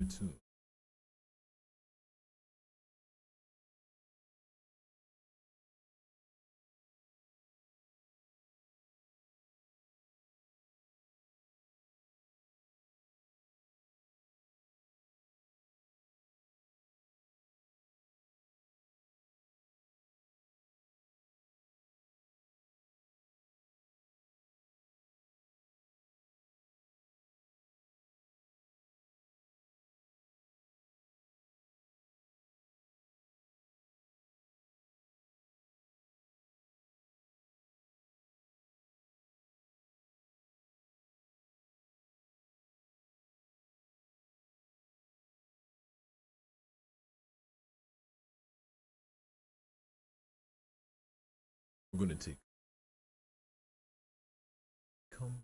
too. We're gonna take come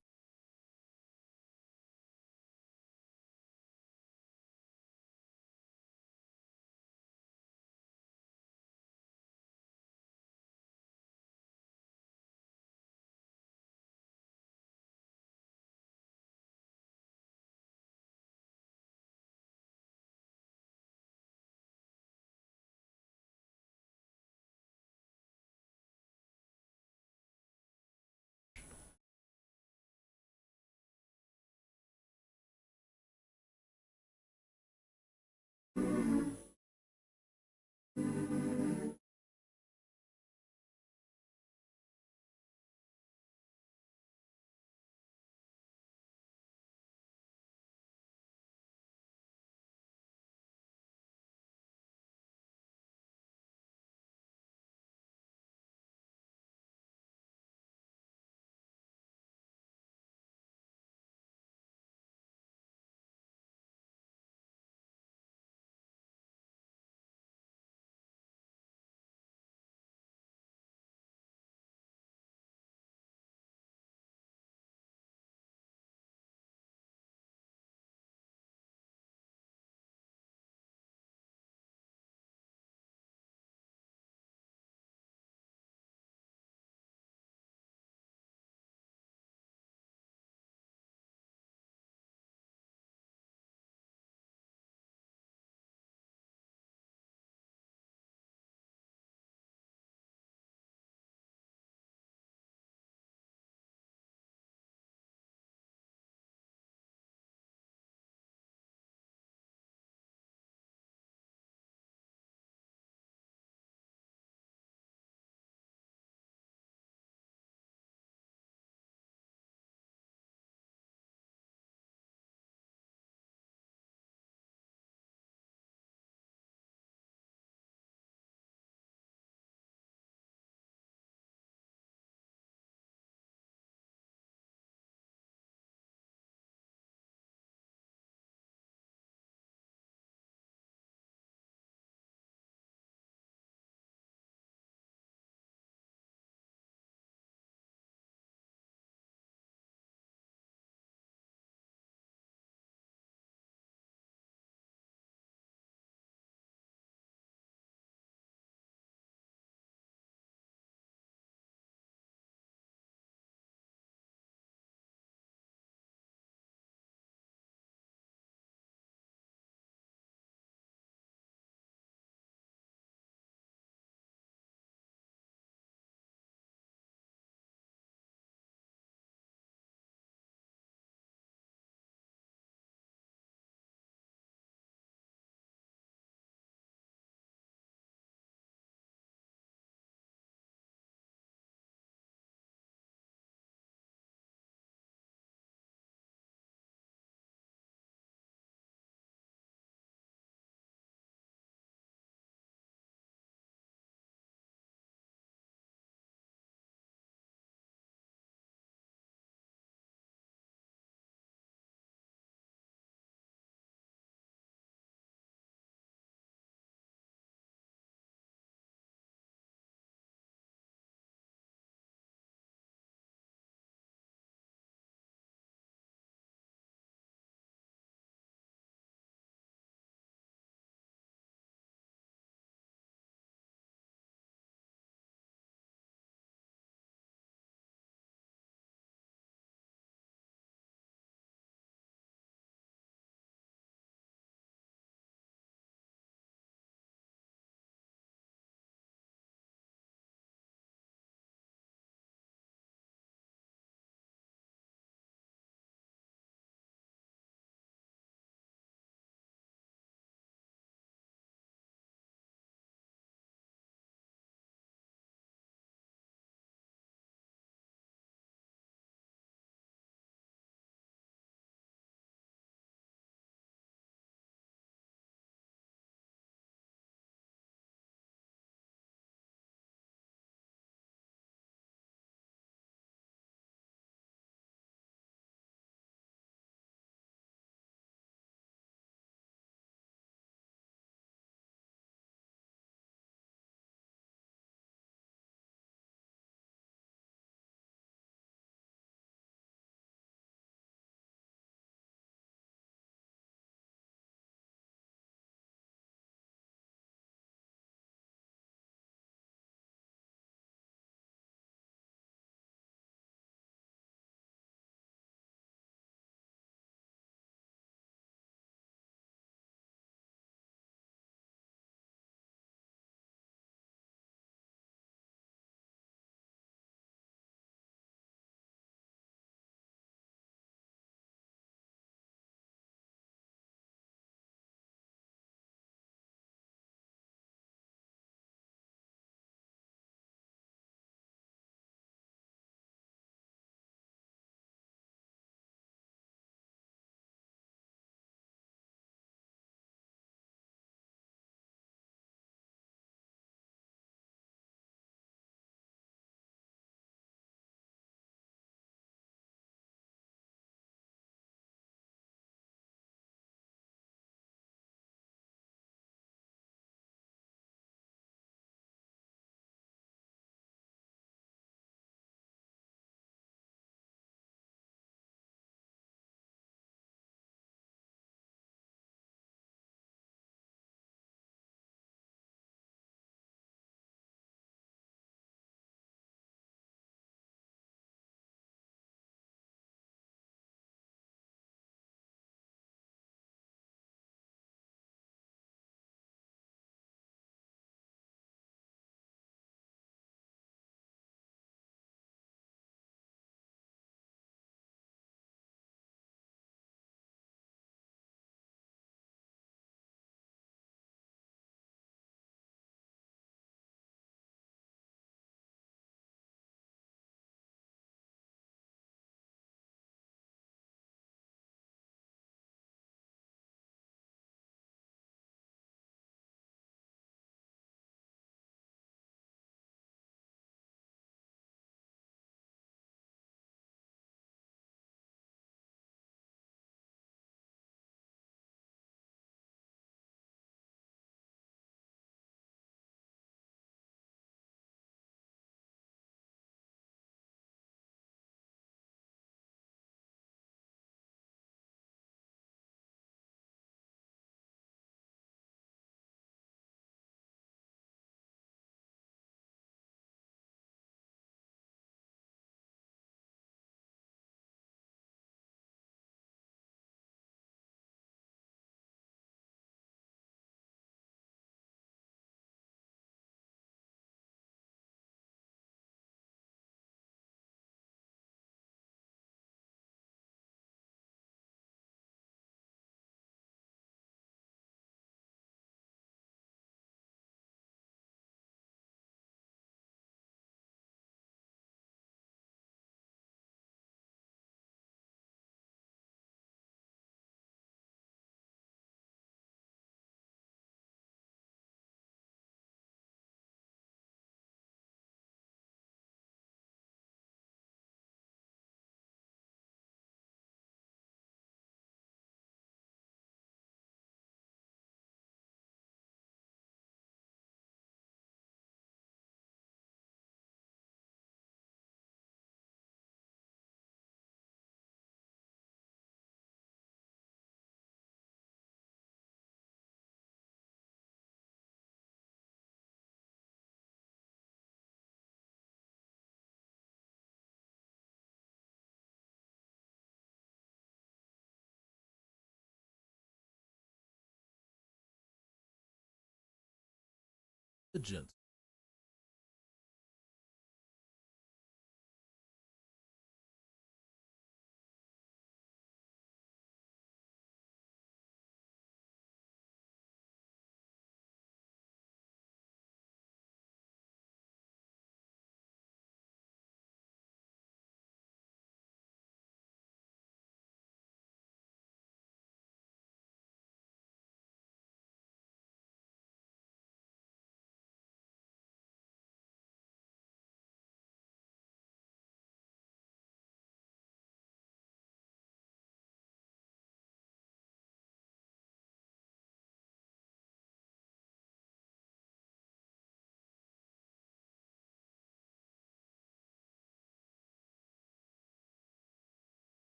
the gent.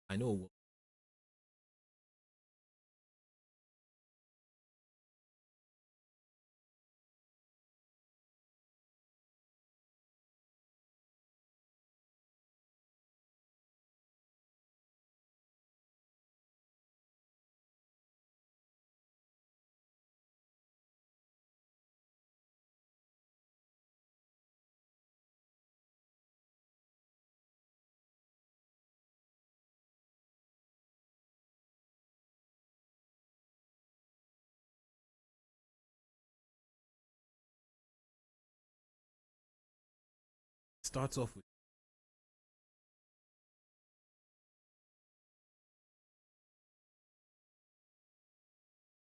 I know starts off with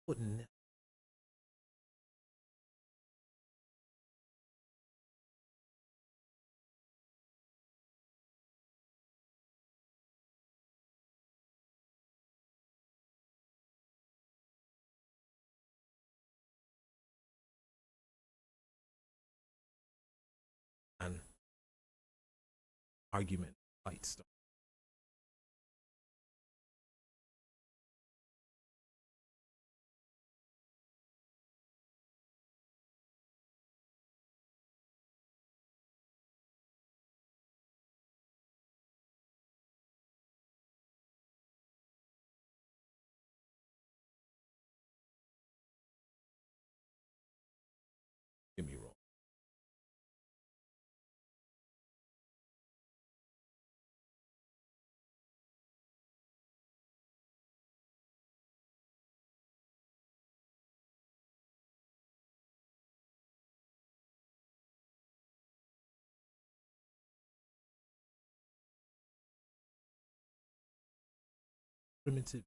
putting an argument, fight stuff. primitive.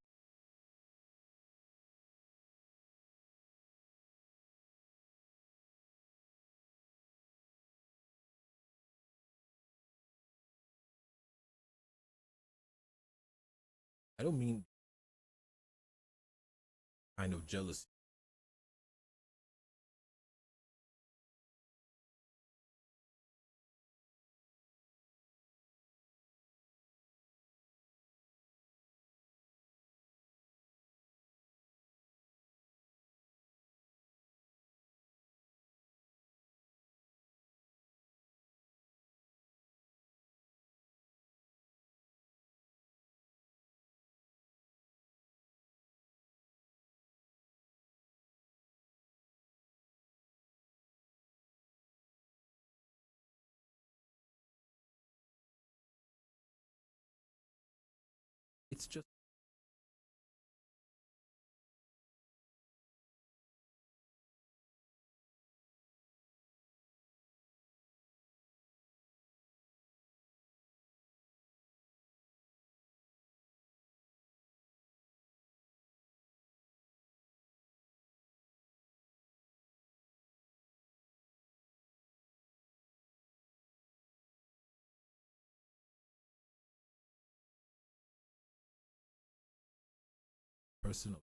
I don't mean kind of jealousy. It's just personal.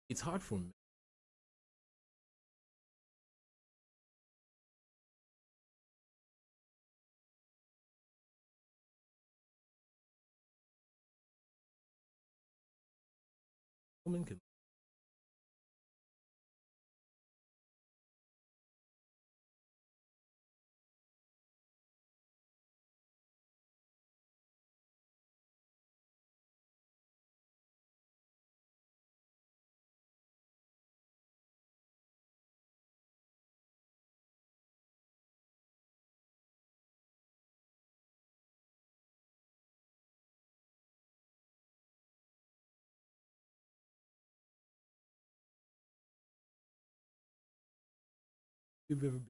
It's hard for me. Women can you've ever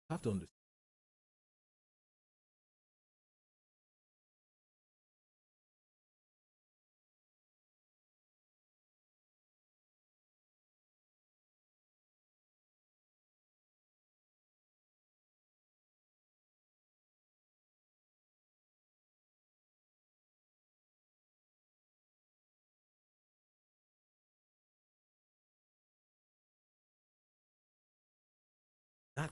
have to understand that.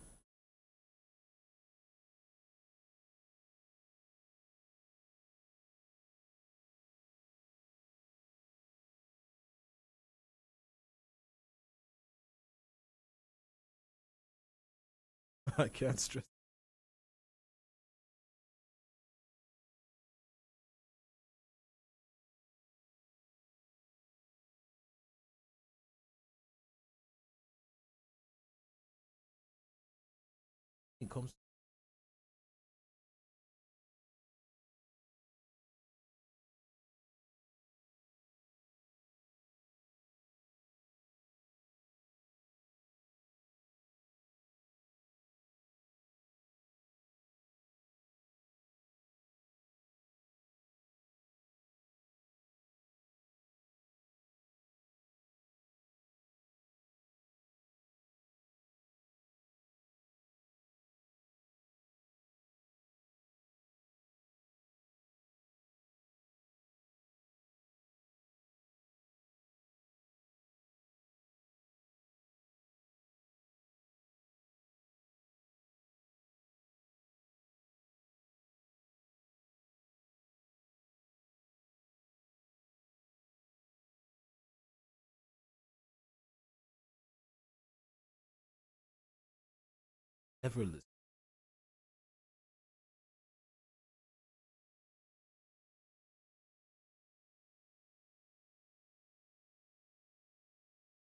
I can't stress. It comes effortless.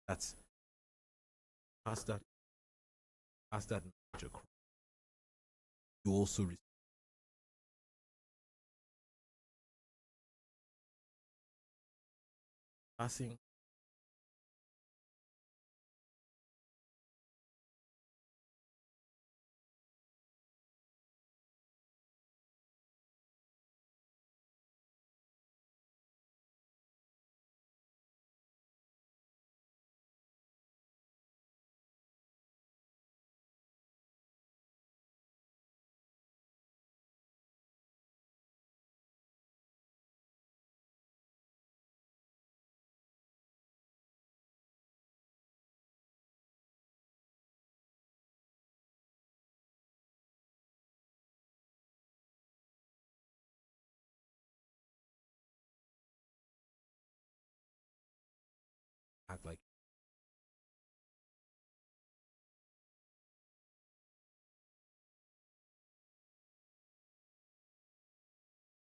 That's pass that knowledge across. You also passing act like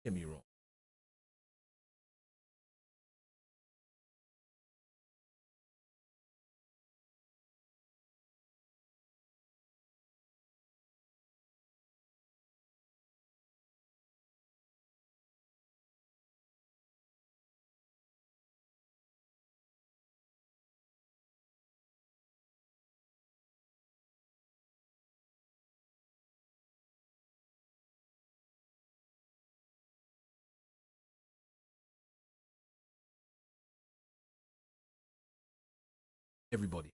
get me wrong. Everybody.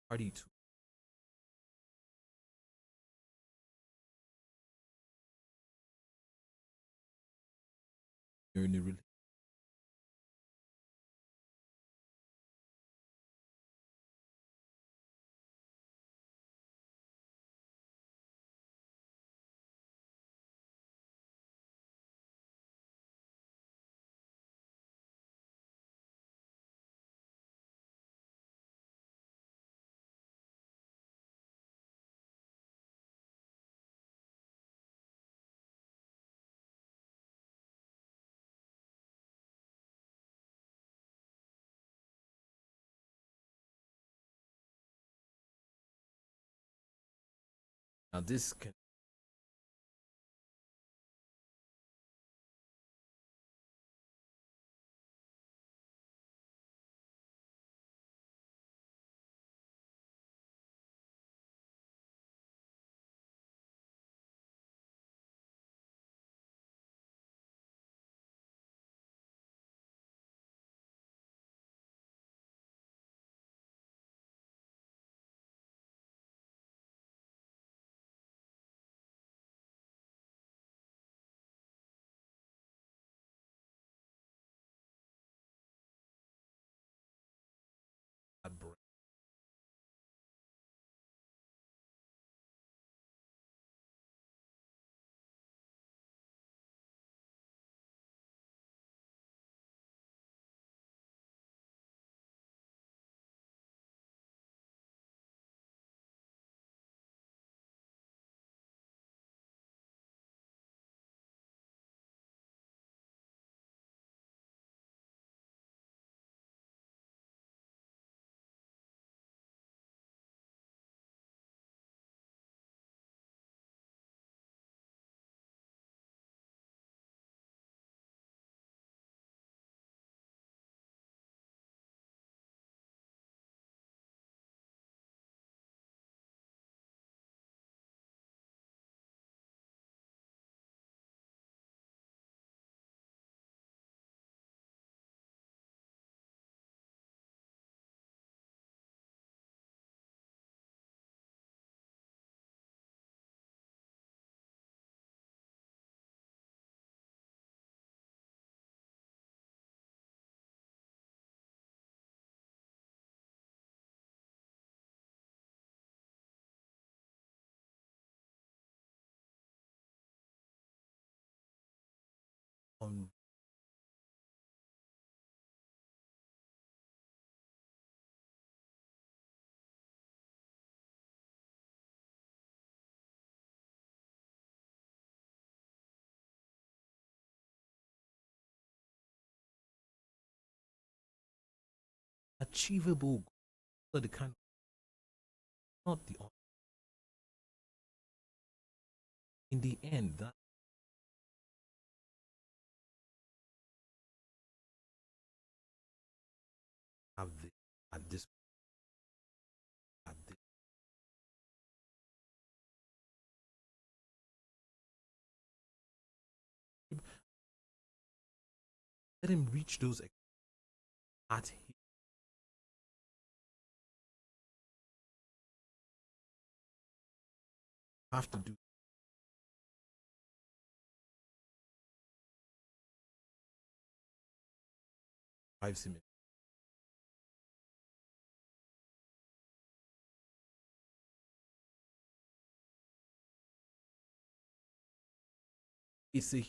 Party to you're in a now this can achievable goals are the kind of, not the, in the end, that have this, at this, at this. Let him reach those at his, have to do 5 minutes. It's a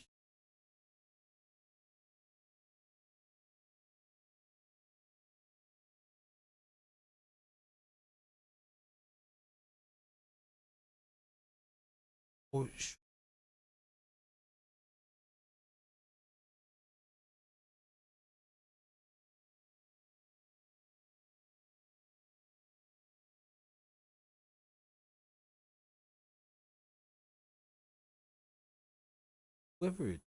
push. Whoever it,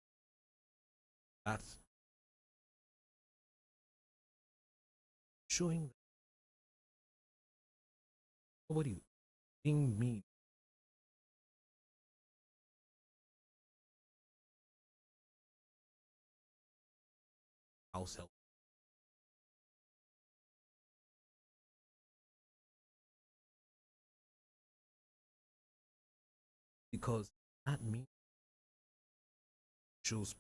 that's showing that nobody being mean house help because that means shows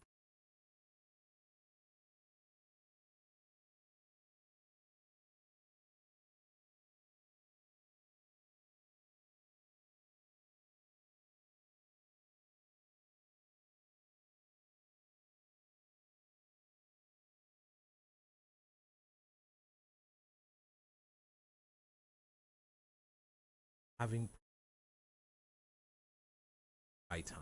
having high time,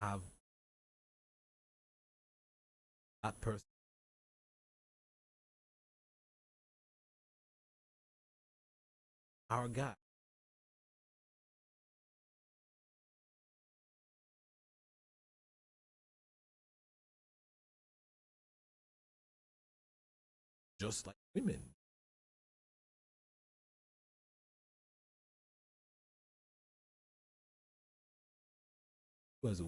have that person, our guy, just like women. Who has a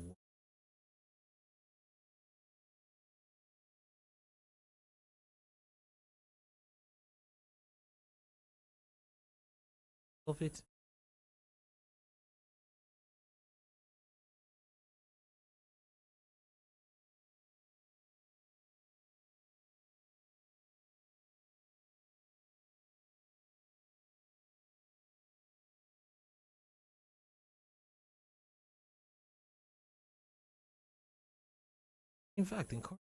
of it, in fact, encourage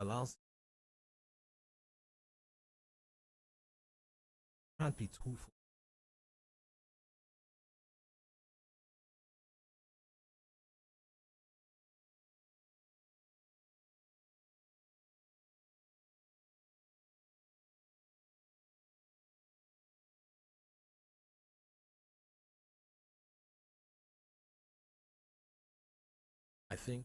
allows can't be too full. I think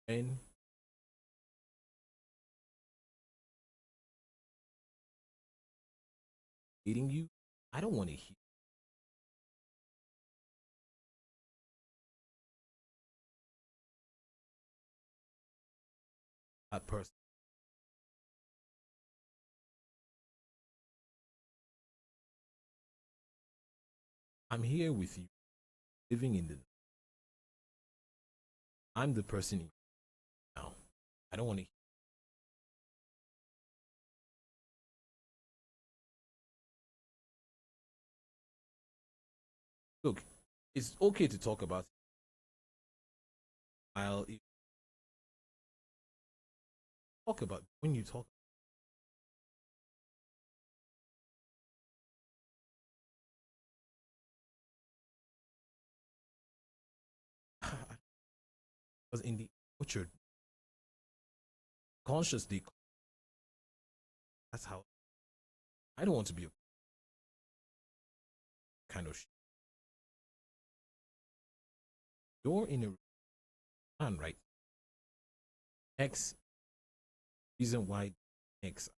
when dating you, I don't want to hear that person. I'm here with you, living in the. I'm the person now. I don't want to look. it's okay to talk about it. I'll talk about when you talk. Because in the culture, consciously, that's how I don't want to be a kind of. You're in a man, right? X reason why X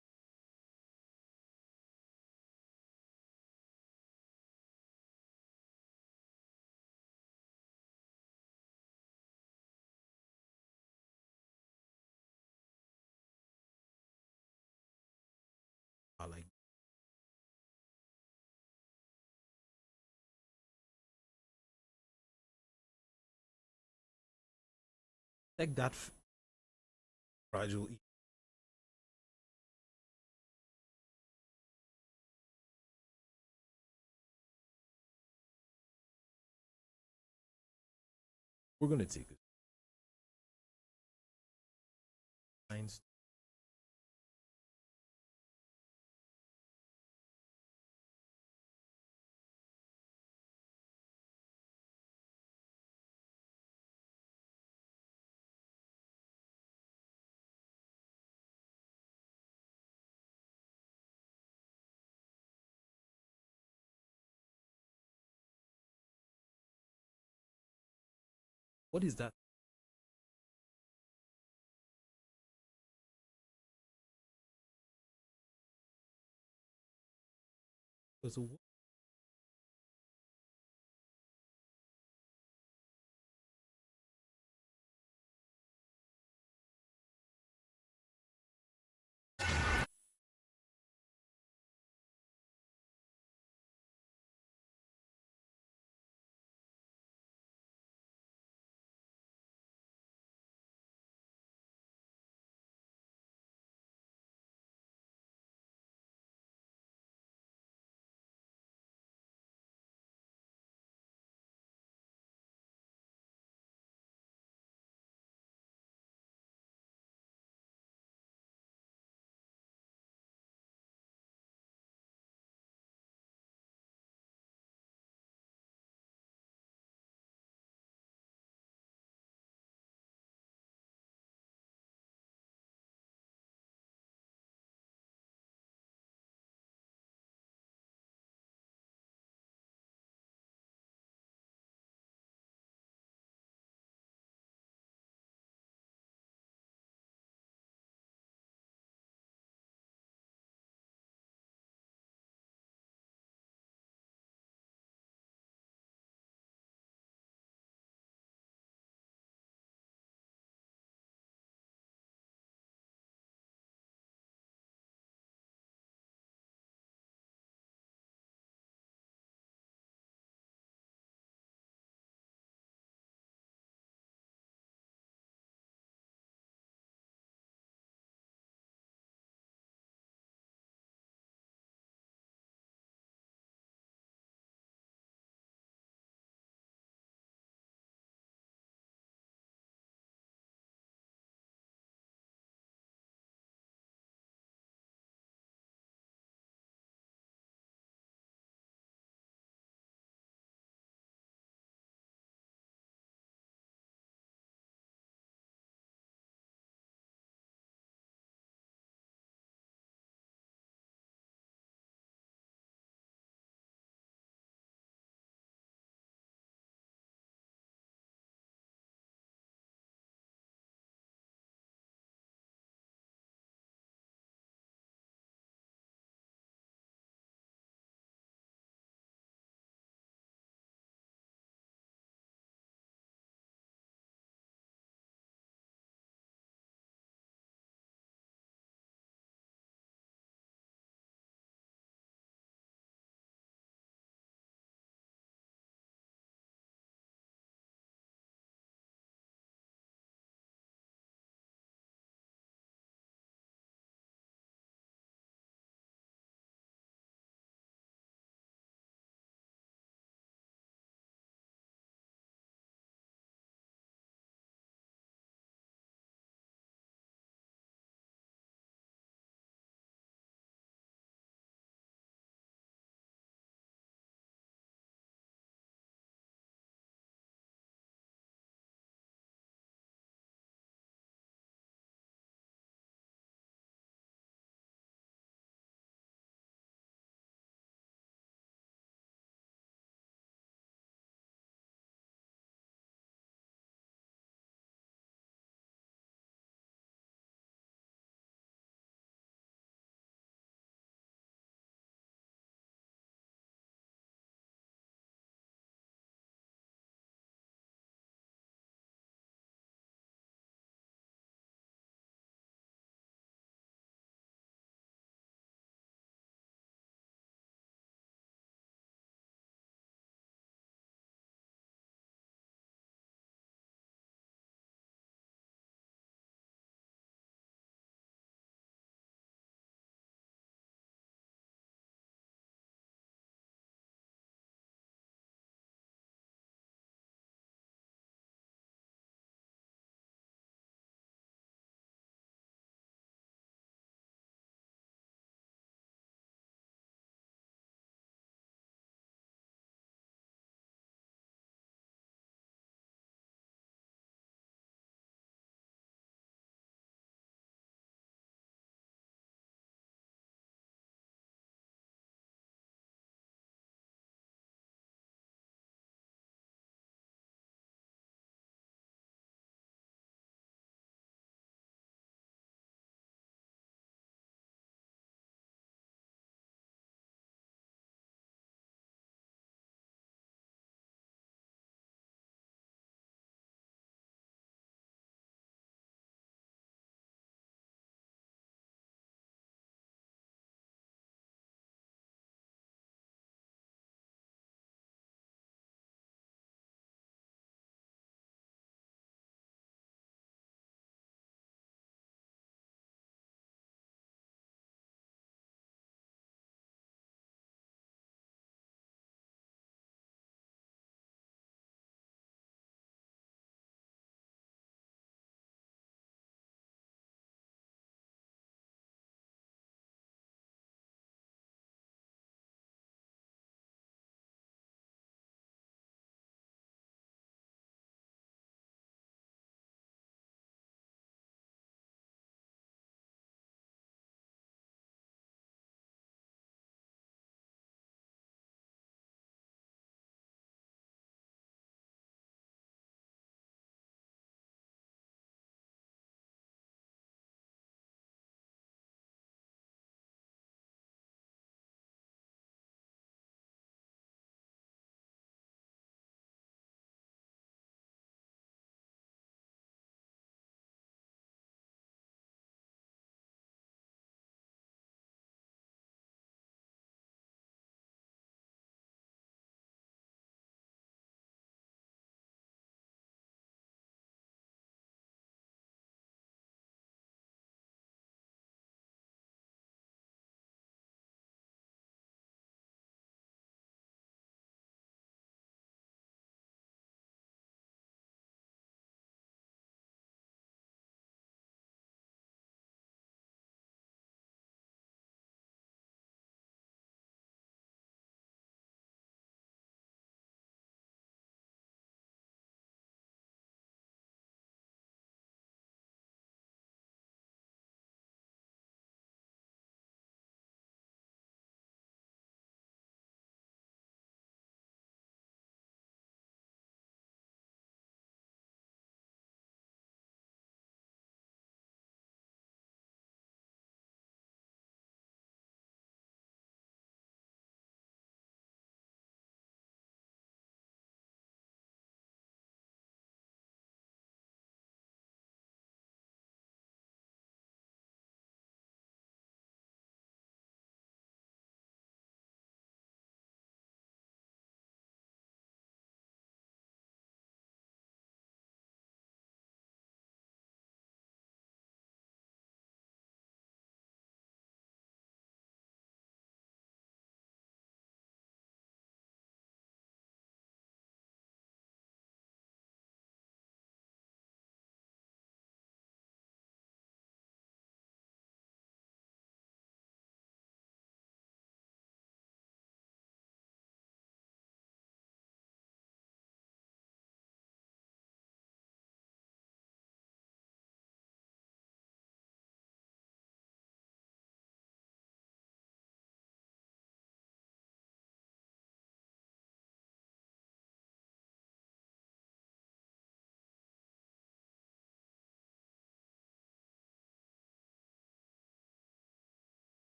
are like that fragile. We're gonna take it. Science. What is that? Because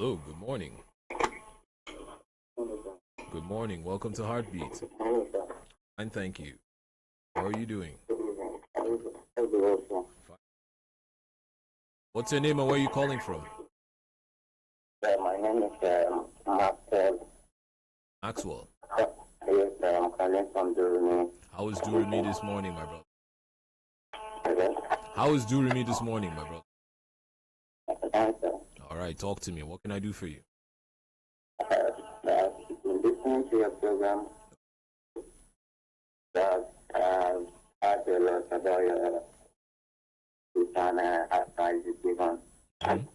Hello, good morning. Good morning. Welcome to Heartbeat. Fine, thank you. How are you doing? Fine. What's your name and where are you calling from? My name is Maxwell. Maxwell. Yes, I'm calling from Durumi. How is Durumi this morning, my brother? Okay. How is Durumi this morning, my brother? Answer. All right, talk to me. What can I do for you? Listening to your program, that heard a lot about your and advice you given. Mhm.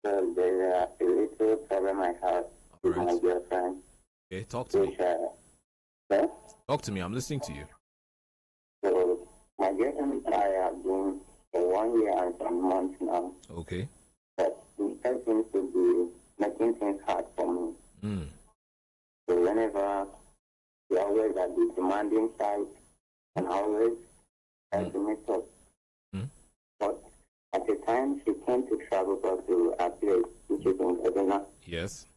So there's a little problem I have All with my right. girlfriend. Okay, talk to me. Which, yeah? Talk to me. I'm listening to you. So my girlfriend and I have been for 1 year and some months now. Okay. But the person seems to be making things hard for me. Mm. So whenever we always at the demanding side and always try to meet up. Mm. But at the time she came to travel back to a place which is in Kaduna. Yes.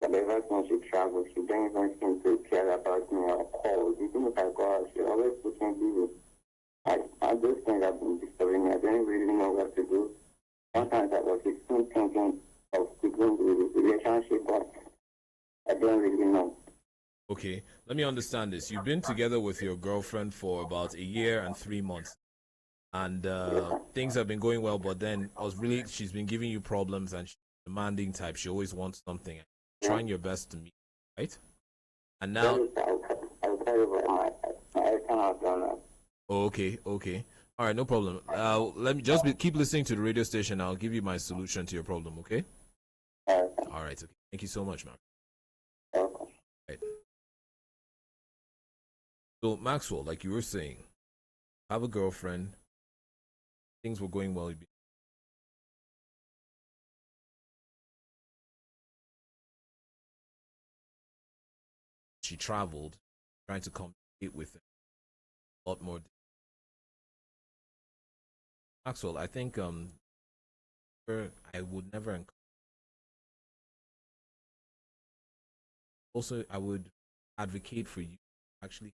But ever since she traveled, she don't even seem to care about me or call. Even if I call her, she always puts me busy. All those things have been disturbing me. I don't really know what to do. Sometimes I was still thinking of keeping the relationship, but I don't really know. Okay. Let me understand this. You've been together with your girlfriend for about a year and 3 months, and things have been going well. But then, she's been giving you problems, and she's demanding type. She always wants something. Trying your best to meet, right? And now, I'll tell you about my account on that. oh, okay, okay. All right, no problem. Let me keep listening to the radio station. I'll give you my solution to your problem, okay? All right, okay. Thank you so much, Mark. Right. So, Maxwell, like you were saying, have a girlfriend. Things were going well. She traveled, trying to communicate with him a lot more. Maxwell, I think I would never also I would advocate for you actually,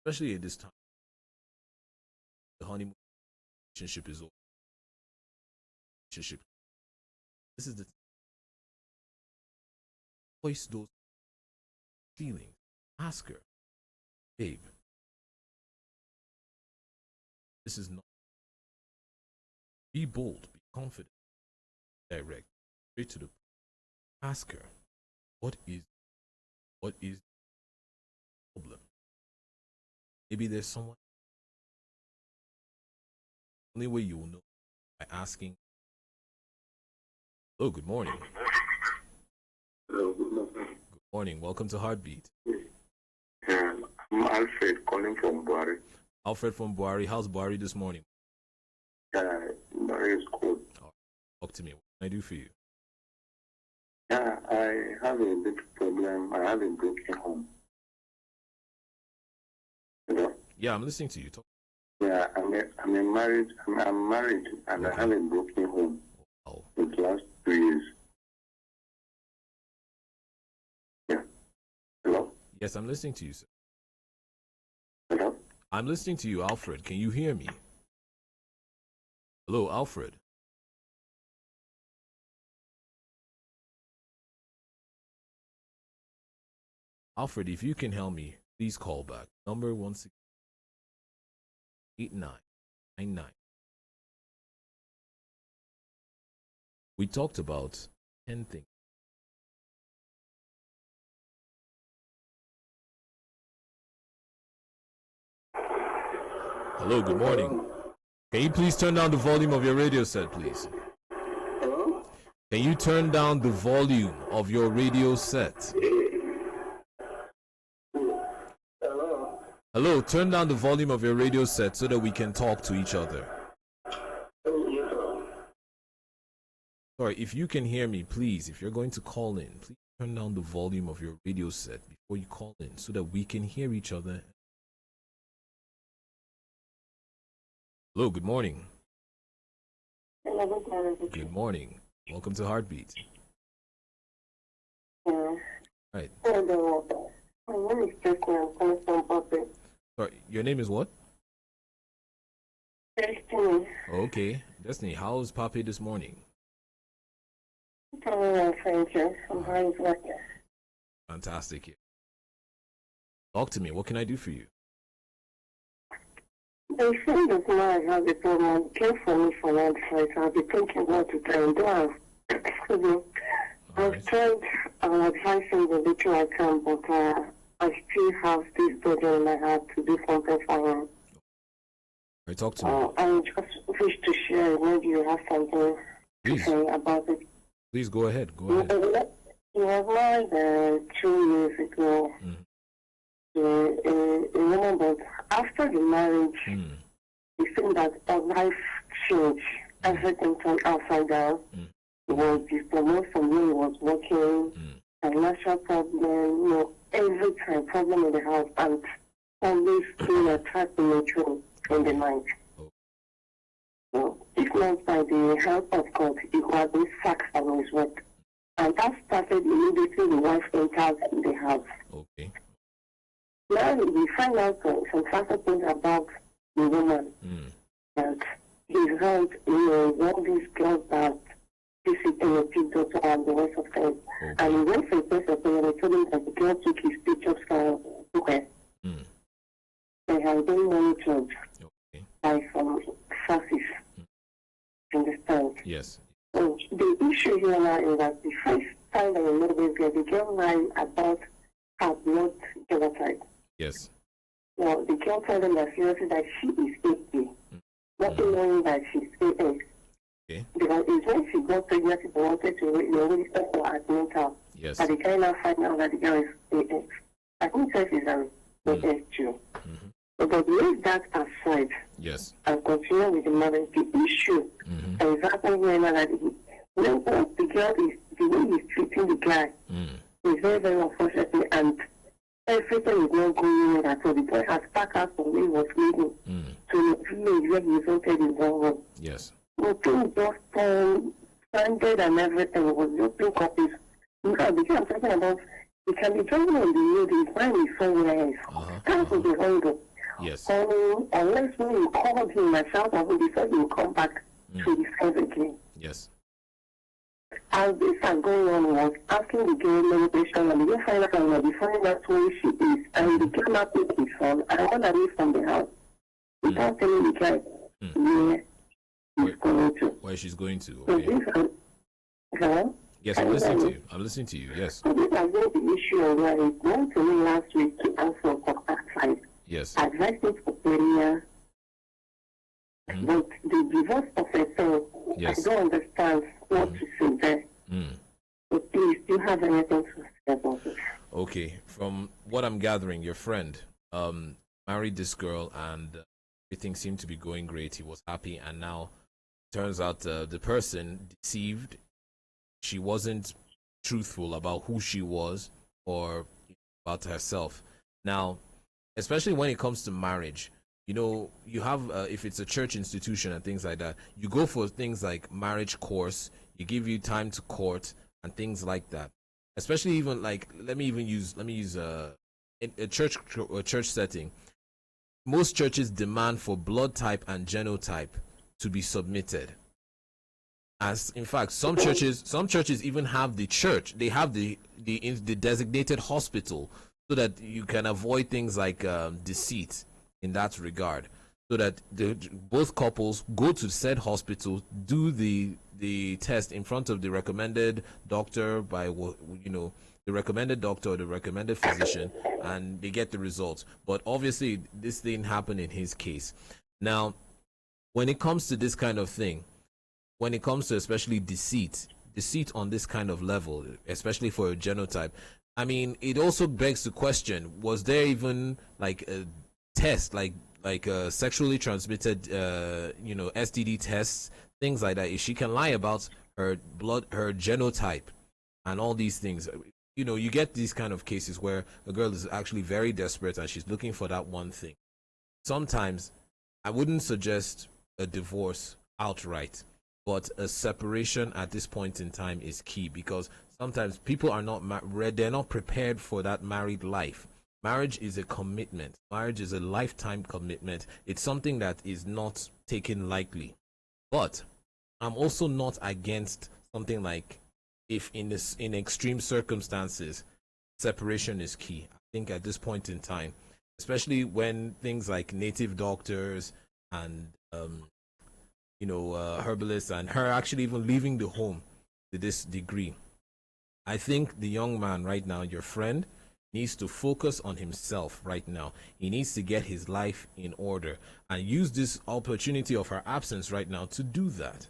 especially at this time. The honeymoon relationship is over. Relationship. This is the voice those feelings. Ask her, babe. This is not. Be bold. Be confident. Direct. Straight to the. Ask her, what is the problem? Maybe there's someone. Only way you will know by asking. Hello. Good morning. Hello, good morning. Good morning. Welcome to Heartbeat. I'm Alfred calling from Buhari. Alfred from Buhari. How's Buhari this morning? Buhari is cool. Oh, talk to me. What can I do for you? Yeah, I have a big problem. I have a broken home. Hello? Yeah, I'm listening to you. Talk. Yeah, I'm married. I'm married, and Okay. I have a broken home. Oh, In the last 2 years. Yeah. Hello? yes, I'm listening to you, sir. Hello? I'm listening to you, Alfred. Can you hear me? Hello, Alfred. Alfred, if you can help me, please call back. Number 168-999. We talked about 10 things. Hello, good morning. Can you please turn down the volume of your radio set, please? Hello? Can you turn down the volume of your radio set? Hello? Hello, turn down the volume of your radio set so that we can talk to each other. Yes, sir. Sorry, if you can hear me, please, if you're going to call in, please turn down the volume of your radio set before you call in so that we can hear each other. Hello, good morning. Good morning. Welcome to Heartbeat. Yeah. Right. Hello. My name is Destiny. I'm calling from Boston. Sorry, your name is what? Destiny. Okay. Destiny, how's Papi this morning? I'm thank you. I'm very glad. Fantastic. Talk to me. What can I do for you? A friend of mine has a problem. Came for me for advice. I'll be thinking what to try and do. Excuse me. I've tried advising the little I can, but I still have this burden in my heart to do something for him. Right, talk to me. I just wish to share. Maybe you have something to say about it. Please go ahead. Go ahead. He was married 2 years ago. A woman, but after the marriage, he felt that her life changed. Everything turned upside down. He was dispromoted from where he was working, financial problem, every time problem in the house, and always being attacked in the room in the night. So, if not by the help of God, he had been sacked from his work. And that started immediately the wife entered the house. Okay. Now we find out some certain things about the woman. That he's heard, all these girls that visiting a big daughter and the rest of them. Okay. And he went for a test of and they told him that the girl took his pictures from her. They have been monitored by some sources. Understand? Yes. So the issue here now is that the first time that we met this girl, the girl lied about her blood genotype. Yes. Now, the girl told them that seriously that she is AA, not knowing that she's AA. Okay. Because it's when she got pregnant, she wanted to really start for antenatal. Yes. But the guy now find out that the girl is AA. I think that is an AA too. But leave that aside. Yes. And continue with the marriage. The issue is happening here now that the girl is, the way he's treating the guy is very, very unfortunate, and everything is not going well at all. The boy has packed out from where he was living to the village where he rented his own home. Yes. The thing just standard and everything was just being copies. Now, the guy I'm talking about, he can be driving on the road, his mind is somewhere else. That's what the window. Yes. Unless when you called him myself, I will decide he will come back to his house again. Yes. As this are going on, was asking the girl meditation, and the girl find out and be finding out where she is, and the girl now take his son and run away from the house without telling the guy where he's going to. Where she's going to. So Okay. these are, hello? Yes, I'm listening to you. I'm listening to you. Yes. So these are very the issue of where he went to me last week to ask for contact side. Yes. Advised him for prayer. But the divorce of a son, Yes. I don't understand what to say there. So please, do you have anything to say about it? Okay. From what I'm gathering, your friend married this girl, and everything seemed to be going great. He was happy, and now turns out the person deceived. She wasn't truthful about who she was or about herself. Now, especially when it comes to marriage, you have if it's a church institution and things like that, you go for things like marriage course. You give you time to court and things like that. Especially even like let me use a church setting. Most churches demand for blood type and genotype to be submitted. As in fact, some churches even have the church. They have the designated hospital so that you can avoid things like deceit in that regard. So that both couples go to said hospital, do the test in front of the recommended doctor by the recommended doctor or the recommended physician, and they get the results. But obviously, this didn't happen in his case. Now, when it comes to this kind of thing, when it comes to especially deceit on this kind of level, especially for a genotype, I mean, it also begs the question: was there even like a test, like sexually transmitted, STD tests, things like that? If she can lie about her blood, her genotype, and all these things, you get these kind of cases where a girl is actually very desperate and she's looking for that one thing. Sometimes I wouldn't suggest a divorce outright. But a separation at this point in time is key, because sometimes people are not they're not prepared for that married life. Marriage is a commitment. Marriage is a lifetime commitment. It's something that is not taken lightly. But I'm also not against something like, if in extreme circumstances, separation is key. I think at this point in time, especially when things like native doctors and herbalists and her actually even leaving the home to this degree, I think the young man right now, your friend, needs to focus on himself right now. He needs to get his life in order and use this opportunity of her absence right now to do that.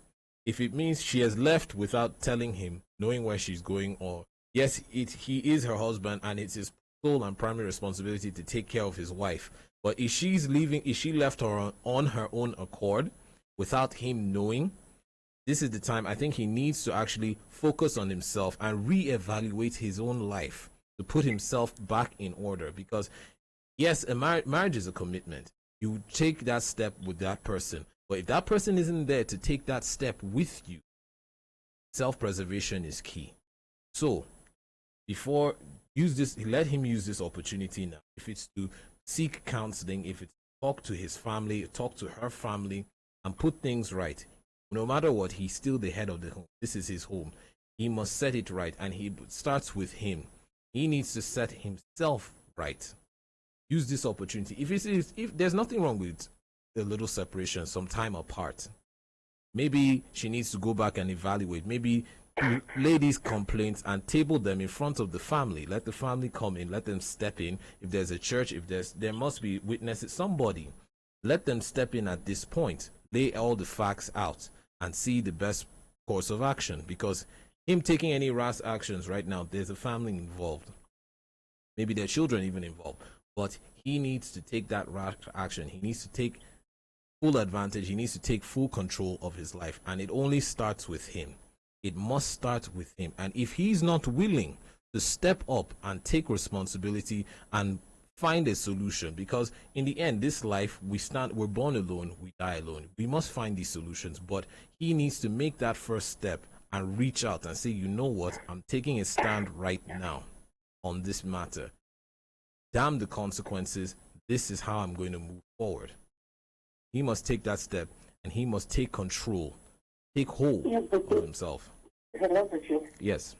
If it means she has left without telling him, knowing where she's going, or yes, he is her husband and it's his sole and primary responsibility to take care of his wife. But if she's leaving, if she left her on her own accord without him knowing, this is the time I think he needs to actually focus on himself and reevaluate his own life to put himself back in order. Because yes, a marriage is a commitment. You take that step with that person, but if that person isn't there to take that step with you, self-preservation is key. So before, let him use this opportunity now. If it's to seek counseling, if it's to talk to his family, talk to her family, and put things right. No matter what, he's still the head of the home. This is his home. He must set it right, and he starts with him. He needs to set himself right. Use this opportunity. If there's nothing wrong with a little separation, some time apart, maybe she needs to go back and evaluate. Maybe lay these complaints and table them in front of the family. Let the family come in. Let them step in. If there's a church, there must be witnesses. Somebody, let them step in at this point. Lay all the facts out and see the best course of action. Because him taking any rash actions right now, there's a family involved. Maybe there are children even involved. But he needs to take that rash action. He needs to take full advantage. He needs to take full control of his life. And it only starts with him. It must start with him. And if he's not willing to step up and take responsibility and find a solution, because in the end, this life, we're born alone, we die alone. We must find these solutions. But he needs to make that first step and reach out and say, you know what, I'm taking a stand right now on this matter. Damn the consequences. This is how I'm going to move forward. He must take that step, and he must take control, take hold of himself. Yes.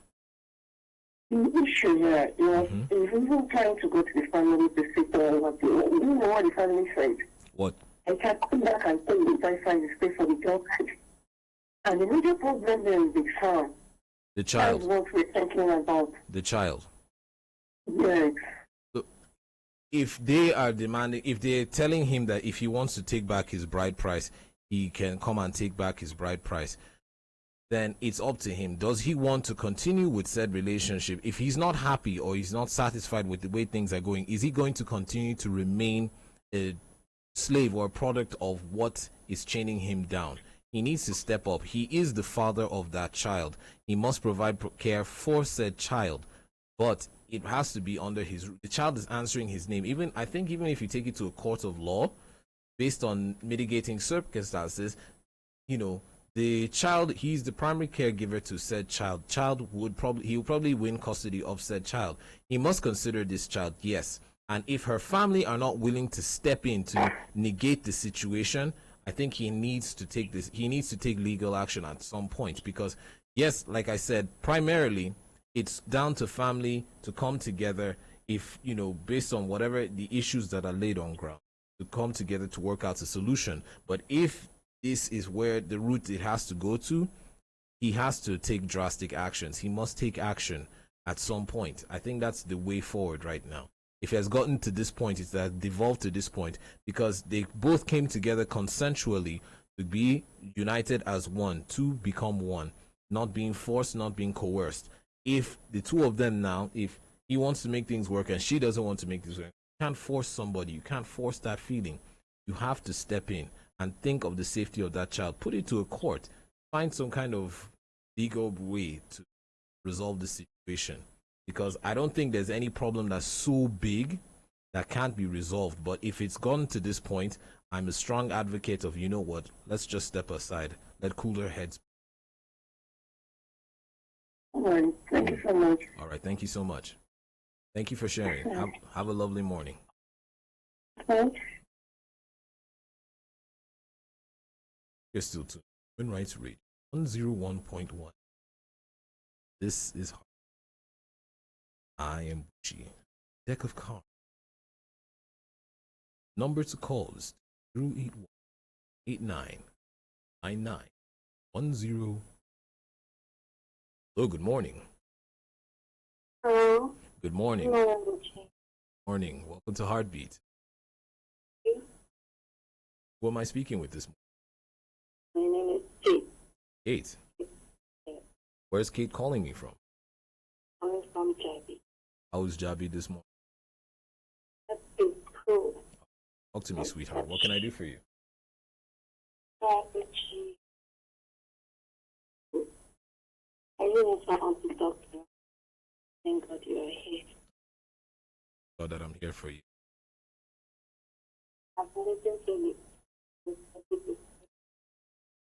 The issue here is even trying to go to the family to sit down what you know what the family said. What? I can come back and tell the Wi-Fi is pay for the job. And the major problem there is the child. The child. That's what we're thinking about. The child. Yes. So if they are demanding, if they're telling him that if he wants to take back his bride price, he can come and take back his bride price, then it's up to him. Does he want to continue with said relationship? If he's not happy or he's not satisfied with the way things are going, is he going to continue to remain a slave or a product of what is chaining him down? He needs to step up. He is the father of that child. He must provide care for said child, but it has to be under his. The child is answering his name. I think even if you take it to a court of law, based on mitigating circumstances, the child, he's the primary caregiver to said child. He will probably win custody of said child. He must consider this child, yes. And if her family are not willing to step in to negate the situation, I think he needs to take legal action at some point. Because yes, like I said, primarily it's down to family to come together, if based on whatever the issues that are laid on ground, to come together to work out a solution. But if this is where the route it has to go to, he has to take drastic actions. He must take action at some point. I think that's the way forward right now. If it has gotten to this point, it's that devolved to this point because they both came together consensually to be united as one, to become one, not being forced, not being coerced. If the two of them now, if he wants to make things work and she doesn't want to make things work, you can't force somebody. You can't force that feeling. You have to step in and think of the safety of that child. Put it to a court. Find some kind of legal way to resolve the situation. Because I don't think there's any problem that's so big that can't be resolved. But if it's gone to this point, I'm a strong advocate of, let's just step aside. Let cooler heads All right. Thank you so much. All right, thank you so much. Thank you for sharing. Have a lovely morning. Thanks. You're still tuned. Human Rights Radio 101.1. This is I am Bucci. Deck of cards. Number to call is 081 89 Hello, good morning. Hello. Good morning. Hello, Bucci. Morning. Welcome to Heartbeat. Who am I speaking with this morning? My name is Kate. Kate. Where's Kate calling me from? I'm from Jabi. How's Jabi this morning? That's cool. Talk to me, sweetheart. What can I do for you? Bucci. I really just want to talk to you. Thank God you are here. So that I'm here for you. I've been listening to you.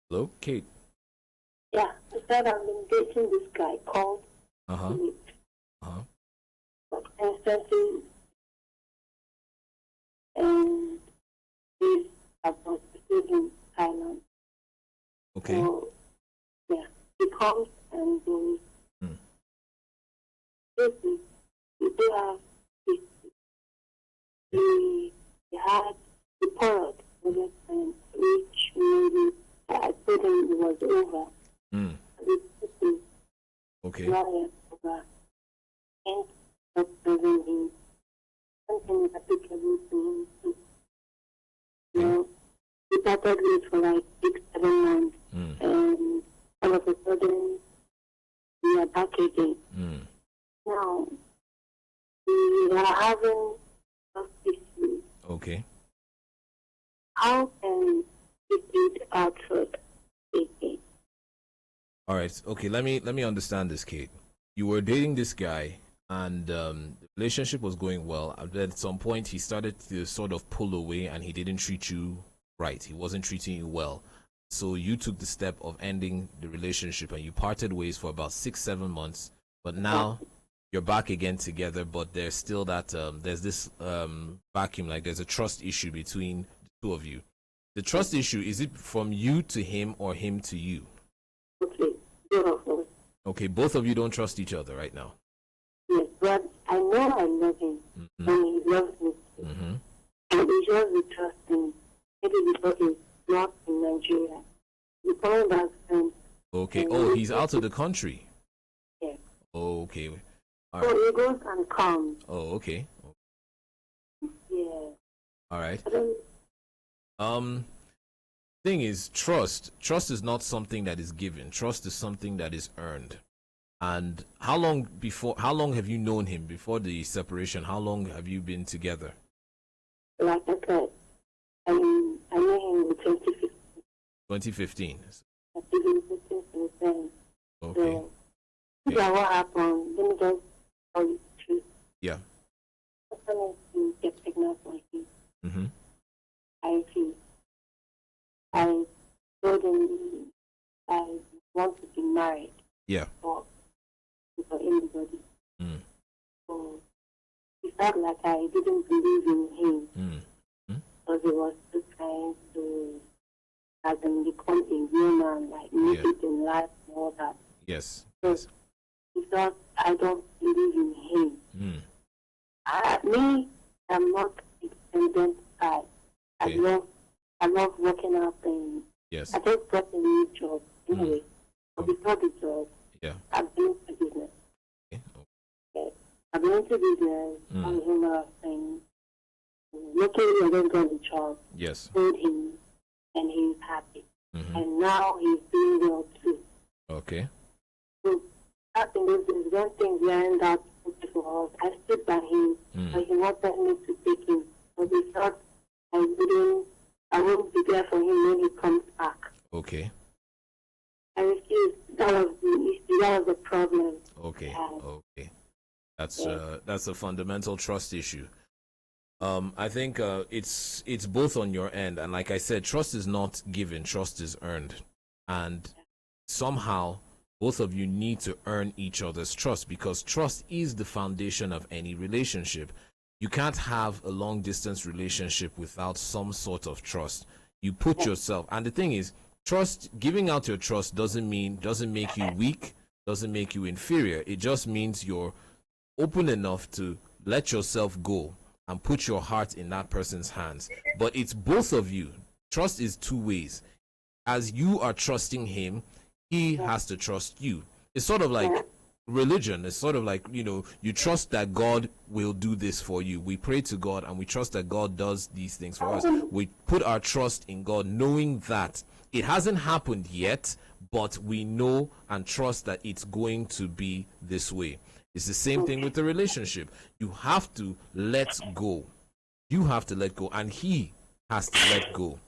Hello, Kate. Yeah, I said I've been dating this guy called Philip. But instantly, and he's about to live in Thailand. Okay. So, yeah, he comes and goes. Basically, we do have this. He had the product, which maybe I told him it was over. Okay. Not yet over. And not serving him. Something is applicable to him too. You know, we started with for like 6-7 months, and all of a sudden we are back again. Now we are having trust issues. Okay. How can we get out of it? All right. Okay. Let me understand this, Kate. You were dating this guy, and the relationship was going well. At some point, he started to sort of pull away, and he didn't treat you right. He wasn't treating you well. So you took the step of ending the relationship, and you parted ways for about 6-7 months. But now you're back again together. But there's still that there's this vacuum, like there's a trust issue between the two of you. The trust issue, is it from you to him or him to you? Okay, both of us. Okay, both of you don't trust each other right now. Yes, but I know I love him, and he loves me. And he just be trusting. Maybe because he's not in Nigeria. He's coming back soon. Okay. Oh, he's out of the country. Yes. Oh, okay. All So right. he goes and comes. Oh, okay. Yeah. All right. I don't, Thing is, trust is not something that is given. Trust is something that is earned. And how long have you known him before the separation? How long have you been together? like I said, I know him in 2015. 2015. I've been listening since then. Okay. So, yeah, what happened? Let me just tell you the truth. Yeah. I wanted to get pregnant for him. I refused. I told him I want to be married Yeah. for anybody. So he felt like I didn't believe in him because he was too trying to have him become a human, like make it in life and all that. Yes. So Yes. he thought I don't believe in him. Me, I'm not independent guy. Okay. I love working out and Yes. I just got a new job anyway. But before the job, Yeah. I've been into business. Okay. Okay. I've been into business, I'm doing a lot of things. Luckily, I just got the job, Yes. told him, and he's happy. And now he's doing well too. Okay. So, I think this is one thing we end up for us. I stood by him, but he wanted me to take him. But he thought I wouldn't be there for him when he comes back. Okay. I refused. That was the issue. That was the problem. Okay. Okay. That's a fundamental trust issue. I think it's both on your end, and like I said, trust is not given, trust is earned, and somehow Both of you need to earn each other's trust, because trust is the foundation of any relationship. You can't have a long distance relationship without some sort of trust. You put yourself, and the thing is, trust, giving out your trust doesn't make you weak, doesn't make you inferior. It just means you're open enough to let yourself go and put your heart in that person's hands. But it's both of you. Trust is two ways. As you are trusting him, he has to trust you. It's sort of like religion. It's sort of like, you trust that God will do this for you. We pray to God and we trust that God does these things for us. We put our trust in God, knowing that it hasn't happened yet, but we know and trust that it's going to be this way. It's the same thing with the relationship. You have to let go. You have to let go, and he has to let go.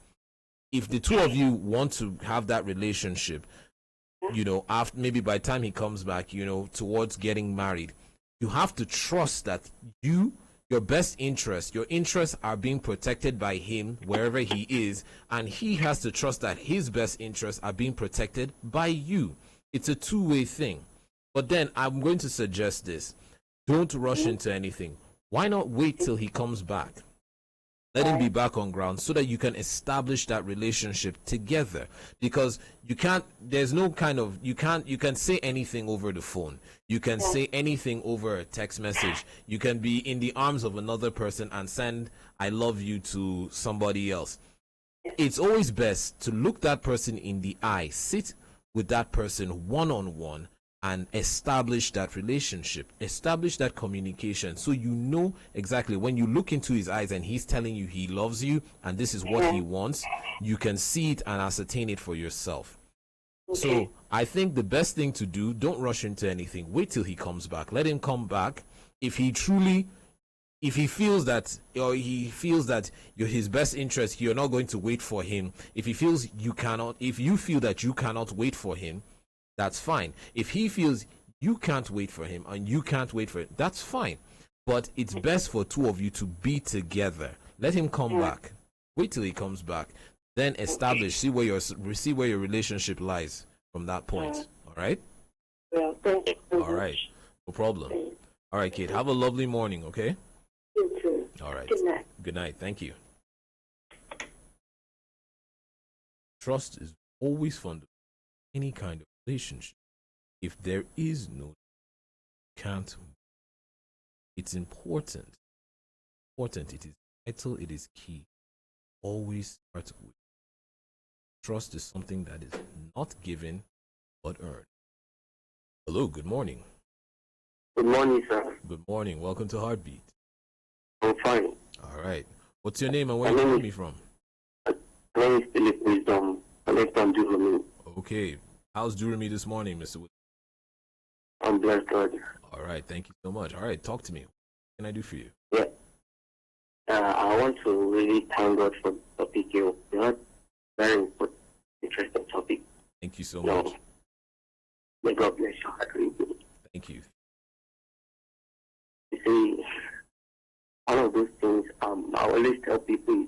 If the two of you want to have that relationship, after maybe by the time he comes back, towards getting married, you have to trust that your best interest, your interests are being protected by him wherever he is, and he has to trust that his best interests are being protected by you. It's a two-way thing. But then I'm going to suggest this. Don't rush into anything. Why not wait till he comes back? Let him be back on ground so that you can establish that relationship together. Because you can say anything over the phone. You can say anything over a text message. You can be in the arms of another person and send "I love you" to somebody else. It's always best to look that person in the eye, sit with that person one-on-one, and establish that relationship, establish that communication, so you know exactly when you look into his eyes and he's telling you he loves you and this is what he wants, you can see it and ascertain it for yourself. So I think the best thing to do, don't rush into anything. Wait till he comes back. Let him come back. If he feels that, or he feels that you're his best interest, you're not going to wait for him. If you feel that you cannot wait for him, that's fine. If he feels you can't wait for him and you can't wait for it, that's fine. But it's best for two of you to be together. Let him come back. Wait till he comes back. Then establish, see where your relationship lies from that point. All right? Yeah, thank you. All right. No problem. All right, Kate. Have a lovely morning, okay? You too. All right. Good night. Good night. Thank you. Trust is always fundamental in any kind of relationship. If there is no, can't. It's important. It is vital. It is key. Always start with trust. Is something that is not given but earned. Hello. Good morning. Good morning, sir. Good morning. Welcome to Heartbeat. I'm fine. All right. What's your name and where you calling me from? My name is Philip Wisdom. I'm from Durham. Okay. How's Durham this morning, Mr. I'm blessed, God. All right. Thank you so much. All right. Talk to me. What can I do for you? Yeah. I want to really thank God for the topic. You have very interesting topic. Thank you so much. May God bless you. I really do. Thank you. You see, one of those things I always tell people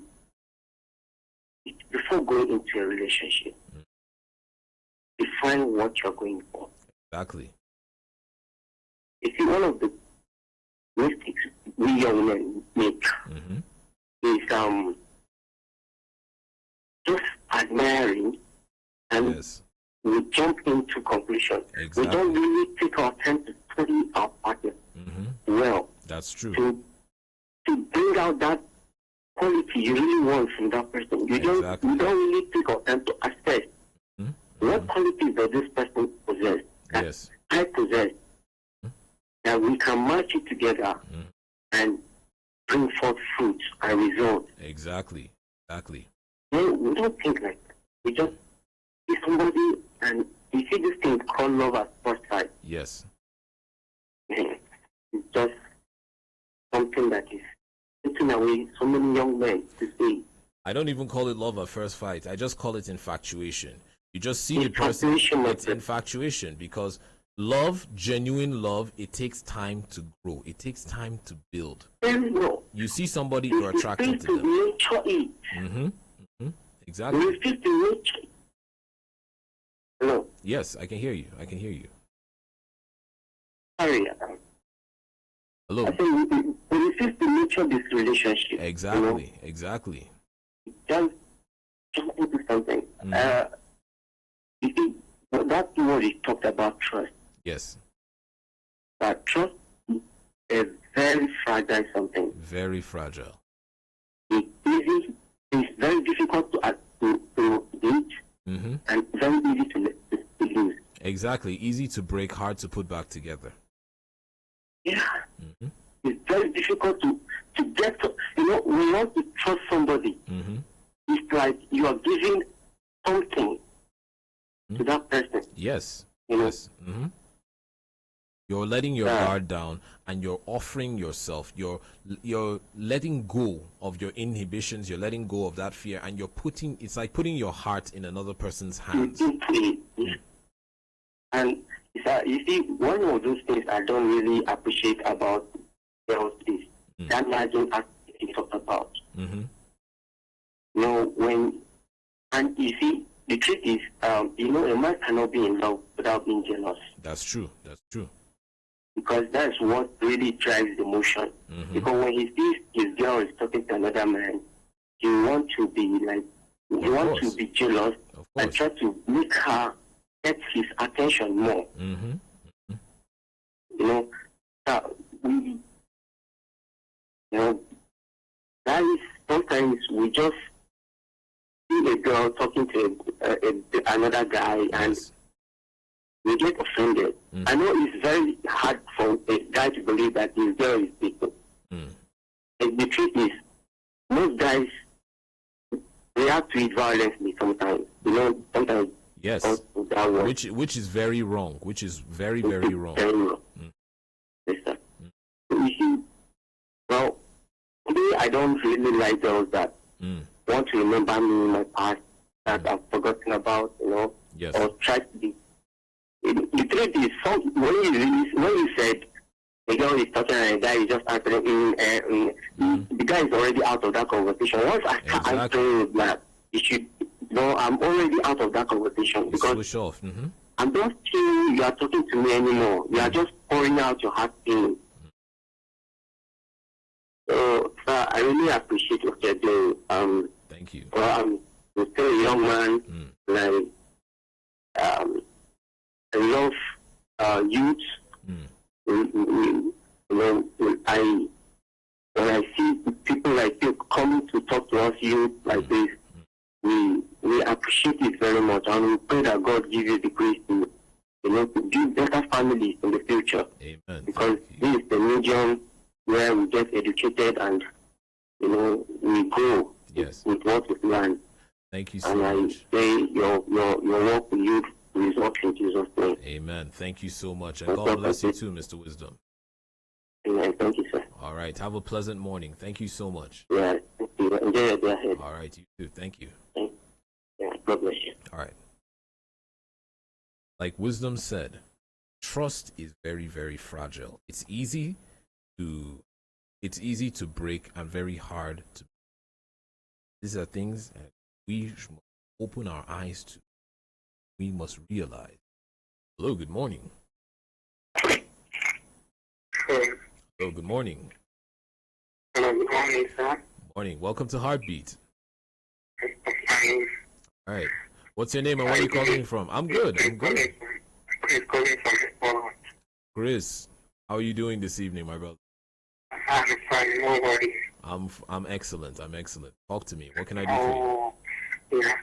is before going into a relationship, define what you're going for. Exactly. You see, one of the mistakes we young men make is just admiring and Yes. we jump into conclusions. Exactly. We don't really take our time to study our partner well. That's true. To bring out that quality you really want from that person. You don't really take our time to assess what qualities does this person possess that Yes. I possess, that we can match it together and bring forth fruits and results. Exactly. No, we don't think like that. We just see somebody and you see this thing called love at first sight. Yes. It's just something that is taking away so many young men to see. I don't even call it love at first sight. I just call it infatuation. You just see the person. Infatuation. It's infatuation, because love, genuine love, it takes time to grow. It takes time to build. No. You see somebody, you're attracted to them. Nurture it. Exactly. We feel to nurture it. Hello. Yes, I can hear you. I can hear you. Sorry. Hello. I think we refuse the nature of this relationship. Exactly. Exactly. Just jump into something. Mm-hmm. You see, that word is talked about trust. Yes. But trust is very fragile something. Very fragile. It's very difficult to date Mm-hmm. and very easy to lose. Exactly. Easy to break, hard to put back together. Yeah. Mm-hmm. It's very difficult to get to, when you want to trust somebody, Mm-hmm. it's like you are giving something to that person. Yes. You Yes. Mm-hmm. You're letting your guard down and you're offering yourself. You're letting go of your inhibitions. You're letting go of that fear, and it's like putting your heart in another person's hands. And you see, one of those things I don't really appreciate about girls is that margin aspect you talked about. Mm-hmm. And you see, the truth is, a man cannot be in love without being jealous. That's true. That's true. Because that's what really drives the emotion. Mm-hmm. Because when he sees his girl is talking to another man, he want to be jealous and try to make her get his attention more. Mm-hmm. Guys, sometimes we just see a girl talking to another guy and we get offended. Mm. I know it's very hard for a guy to believe that his girl is people. And the truth is, most guys react to it violently sometimes. Sometimes. Yes. Which is very wrong. Which is very, very wrong. Very wrong. Yes, sir. You see, well, today I don't really like girls that want to remember me in my past that I've forgotten about, Yes. or try to be. The truth is, when you said the girl is talking and the guy is just answering, the guy is already out of that conversation. Once I start answering that, I'm already out of that conversation because switch off. Mm-hmm. I'm not feeling you are talking to me anymore. You are just pouring out your heart feeling. So, sir, I really appreciate what you're doing. Thank you. Well, I'm still a young man, and I love youth. When I see people like you coming to talk to us youth like this, we appreciate it very much, and we pray that God give you the grace to build better families in the future. Amen. Because this is the medium where we get educated and we grow with what we learn. Thank you so much. And I say your work will yield results in Jesus' name. Amen. Thank you so much, and God bless you too, Mr. Wisdom. Amen. Thank you, sir. All right. Have a pleasant morning. Thank you so much. Yeah. Enjoy your day ahead. All right. You too. Thank you. Yeah. God bless you. All right. Like Wisdom said, trust is very, very fragile. It's easy to break and very hard to. These are things that we should open our eyes to. We must realize. Hello, good morning. Hello, good morning. Hello, good morning, sir. Morning. Welcome to Heartbeat. All right. What's your name and where are you calling from? I'm good. I'm good. Chris calling from Chris, how are you doing this evening, my brother? I'm fine. Nobody. I'm excellent. I'm excellent. Talk to me. What can I do for you? Yeah.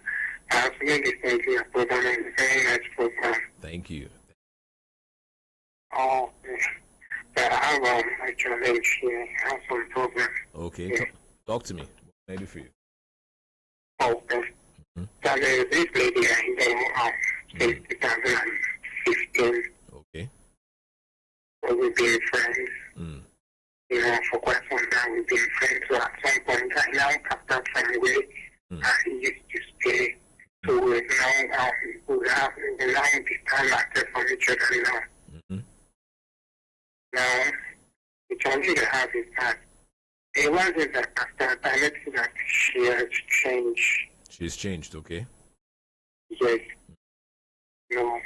I've been listening to your program. It's a very nice program. Thank you. Oh, yeah. I have a challenge here. I have some problems. Okay. Yeah. Talk to me. What can I do for you? Okay. So there's this lady I know since 2015. Okay. So we've been friends. For quite some time we've been friends. So at some point I now cut that from the way I used to stay. So we now become active from each other now. Now, the challenge I have is that it wasn't that after I noticed that she has changed. She's changed, okay? Yes. No,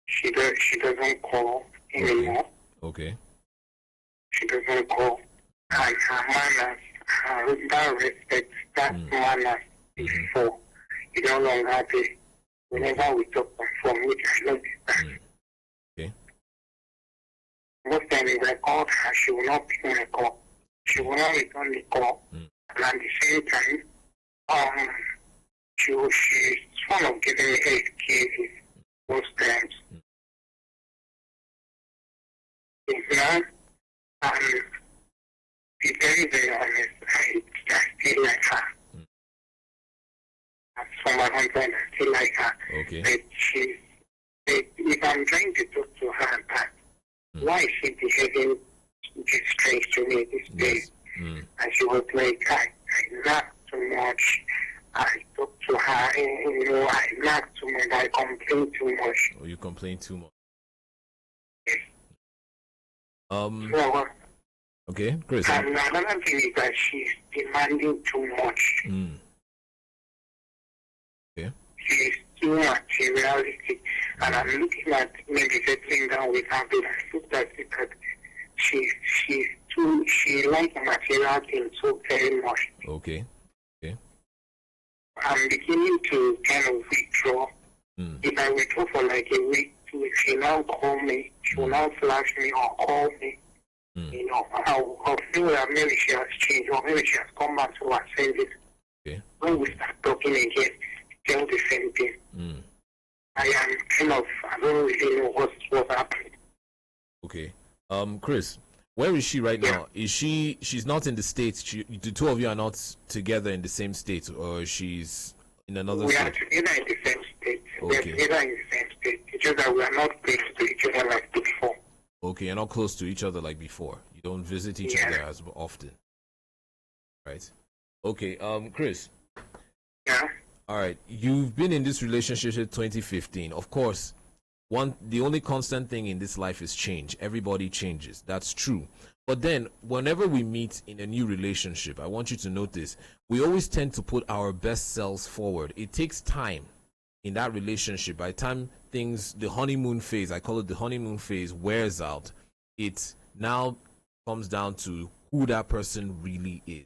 she doesn't call anymore. Okay. She doesn't call. And her manners, that respect, that manners before, you no longer there. Whenever we talk on phone, which I noticed that. Okay. Most times if I called her, she will not pick my call. She will not return the call. And at the same time, she's fond of giving me excuses most times. It's now, to be very, very honest, I still like her. As for my husband, I still like her. Okay. But if I'm trying to talk to her back, why is she behaving this strange to me this day? And she was like, I laugh too much. I talk to her, I laugh too much. I complain too much. Oh, you complain too much. Yes. So, okay, Chris. and another thing is that she's demanding too much. Okay. She's too materialistic. And I'm looking at maybe settling down with her, but I look at it that she likes material things so very much. Okay. I'm beginning to kind of withdraw. If I withdraw for like a week, 2 weeks, she now call me, she will now flash me or call me. I'll feel that maybe she has changed or maybe she has come back to her senses. Okay. When we start talking again, tell the same thing. I am kind of, I don't really know what's happening. Okay. Chris, where is she right now? Is she's not in the States? The two of you are not together in the same state, or she's in another We state? are together in the same state. We are Okay. together in the same state. It's just that we are not close to each other like before. Okay, you're not close to each other like before. You don't visit each other as often. Right. Okay, Chris. Yeah. All right. You've been in this relationship since 2015. Of course, the only constant thing in this life is change. Everybody changes. That's true. But then whenever we meet in a new relationship, I want you to notice, we always tend to put our best selves forward. It takes time in that relationship. By the time the honeymoon phase, I call it the honeymoon phase, wears out, it now comes down to who that person really is.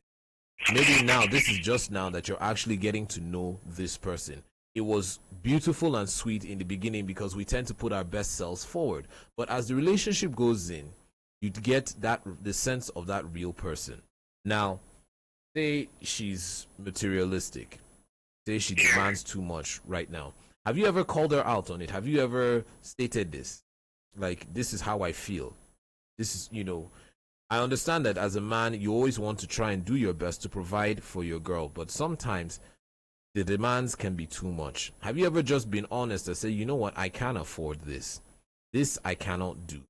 Maybe now, this is just now that you're actually getting to know this person. It was beautiful and sweet in the beginning because we tend to put our best selves forward. But as the relationship goes in, you get the sense of that real person. Now, say she's materialistic. Say she demands too much right now. Have you ever called her out on it? Have you ever stated this? Like, this is how I feel. This is, I understand that as a man, you always want to try and do your best to provide for your girl, but sometimes the demands can be too much. Have you ever just been honest and say, you know what, I can't afford this. This I cannot do.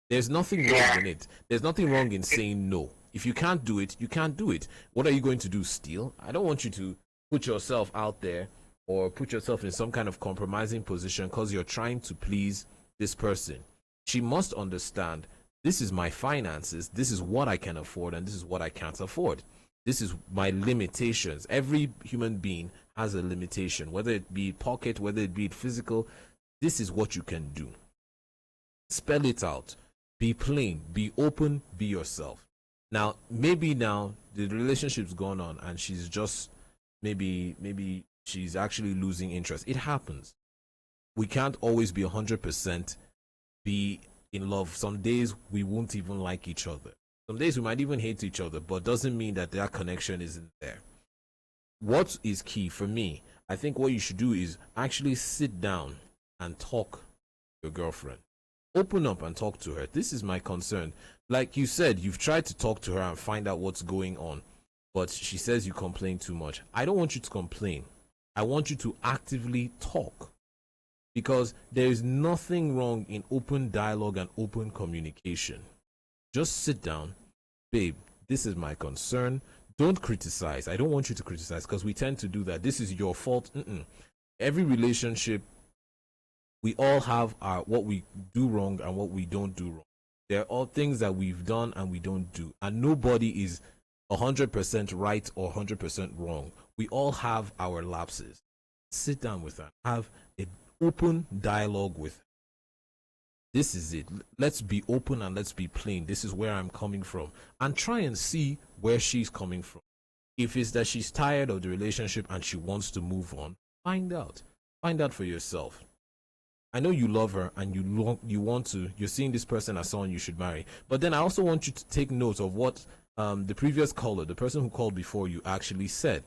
There's nothing wrong in it. There's nothing wrong in saying no. If you can't do it, you can't do it. What are you going to do, steal? I don't want you to put yourself out there or put yourself in some kind of compromising position because you're trying to please this person. She must understand, this is my finances, this is what I can afford, and this is what I can't afford. This is my limitations. Every human being has a limitation, whether it be pocket, whether it be physical. This is what you can do. Spell it out. Be plain, be open, be yourself. Now, maybe now the relationship's gone on and she's just maybe she's actually losing interest. It happens. We can't always be 100% be in love. Some days we won't even like each other. Some days we might even hate each other, but doesn't mean that connection isn't there. What is key for me, I think what you should do is actually sit down and talk to your girlfriend. Open up and talk to her. This is my concern. Like you said, you've tried to talk to her and find out what's going on, but she says you complain too much. I don't want you to complain. I want you to actively talk, because there is nothing wrong in open dialogue and open communication. Just sit down. Babe, this is my concern. Don't criticize. I don't want you to criticize because we tend to do that. This is your fault. Every relationship, we all have what we do wrong and what we don't do wrong. There are all things that we've done and we don't do. And nobody is 100% right or 100% wrong. We all have our lapses. Sit down with her. Have an open dialogue with her. This is it. Let's be open and let's be plain. This is where I'm coming from. And try and see where she's coming from. If it's that she's tired of the relationship and she wants to move on, find out. Find out for yourself. I know you love her and you're seeing this person as someone you should marry. But then I also want you to take note of what the previous caller, the person who called before you, actually said.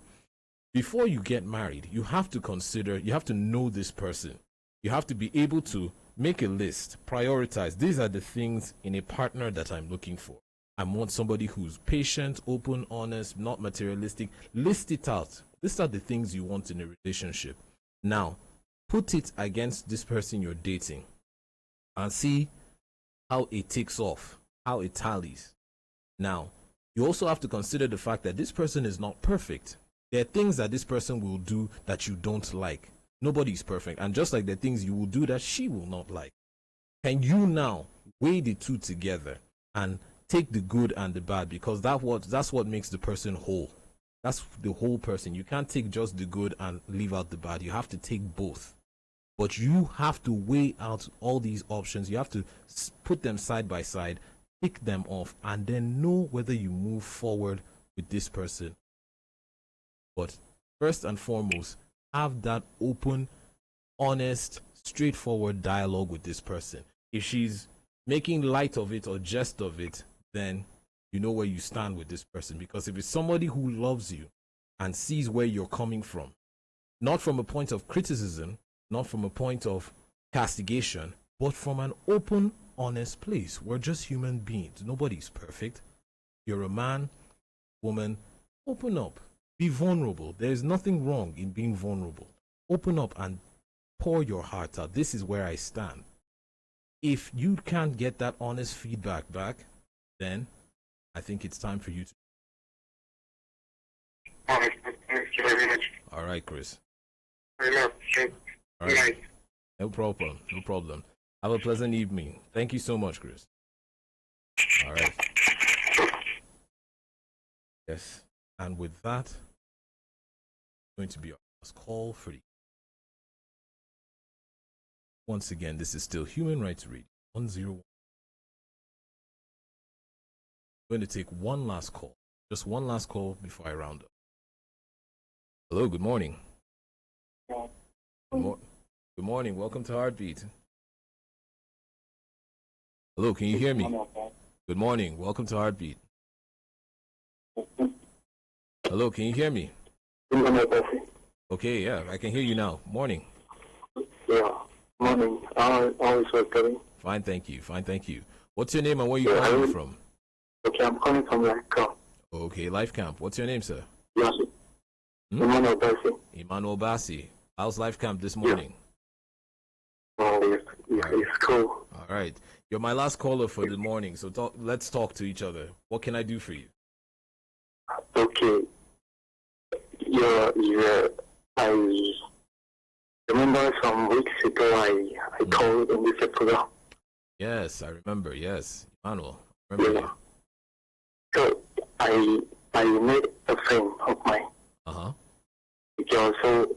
Before you get married, you have to know this person. You have to be able to make a list, prioritize. These are the things in a partner that I'm looking for. I want somebody who's patient, open, honest, not materialistic. List it out. These are the things you want in a relationship. Now, put it against this person you're dating and see how it takes off, how it tallies. Now, you also have to consider the fact that this person is not perfect. There are things that this person will do that you don't like. Nobody's perfect. And just like the things you will do that she will not like. Can you now weigh the two together and take the good and the bad? Because that's what makes the person whole. That's the whole person. You can't take just the good and leave out the bad. You have to take both. But you have to weigh out all these options. You have to put them side by side, pick them off, and then know whether you move forward with this person. But first and foremost, have that open, honest, straightforward dialogue with this person. If she's making light of it or jest of it, then you know where you stand with this person. Because if it's somebody who loves you and sees where you're coming from, not from a point of criticism, not from a point of castigation, but from an open, honest place. We're just human beings. Nobody's perfect. You're a man, woman. Open up. Be vulnerable. There is nothing wrong in being vulnerable. Open up and pour your heart out. This is where I stand. If you can't get that honest feedback back, then I think it's time for you to. Thank you very much. All right, Chris. I love you. All right. No problem. No problem. Have a pleasant evening. Thank you so much, Chris. All right. Yes. And with that, going to be our last call for the. Once again, this is still Human Rights Radio 101. I'm going to take one last call. Just one last call before I round up. Hello, good morning. Good morning. Welcome to Heartbeat. Hello, can you hear me? Good morning. Welcome to Heartbeat. Hello, can you hear me? Okay, yeah, I can hear you now. Morning. Yeah, morning. How is it going? Fine, thank you. Fine, thank you. What's your name and where you calling from? Okay, I'm calling from Life Camp. Okay, Life Camp. What's your name, sir? Yes. Emmanuel Bassi. Emmanuel Bassi. How's Life Camp this morning? Oh, it's cool. All right. You're my last caller for the morning, so let's talk to each other. What can I do for you? Okay. I remember some weeks ago I called in this program. Yes, I remember. Yes, Emmanuel. Remember you. So I made a friend of mine. Because so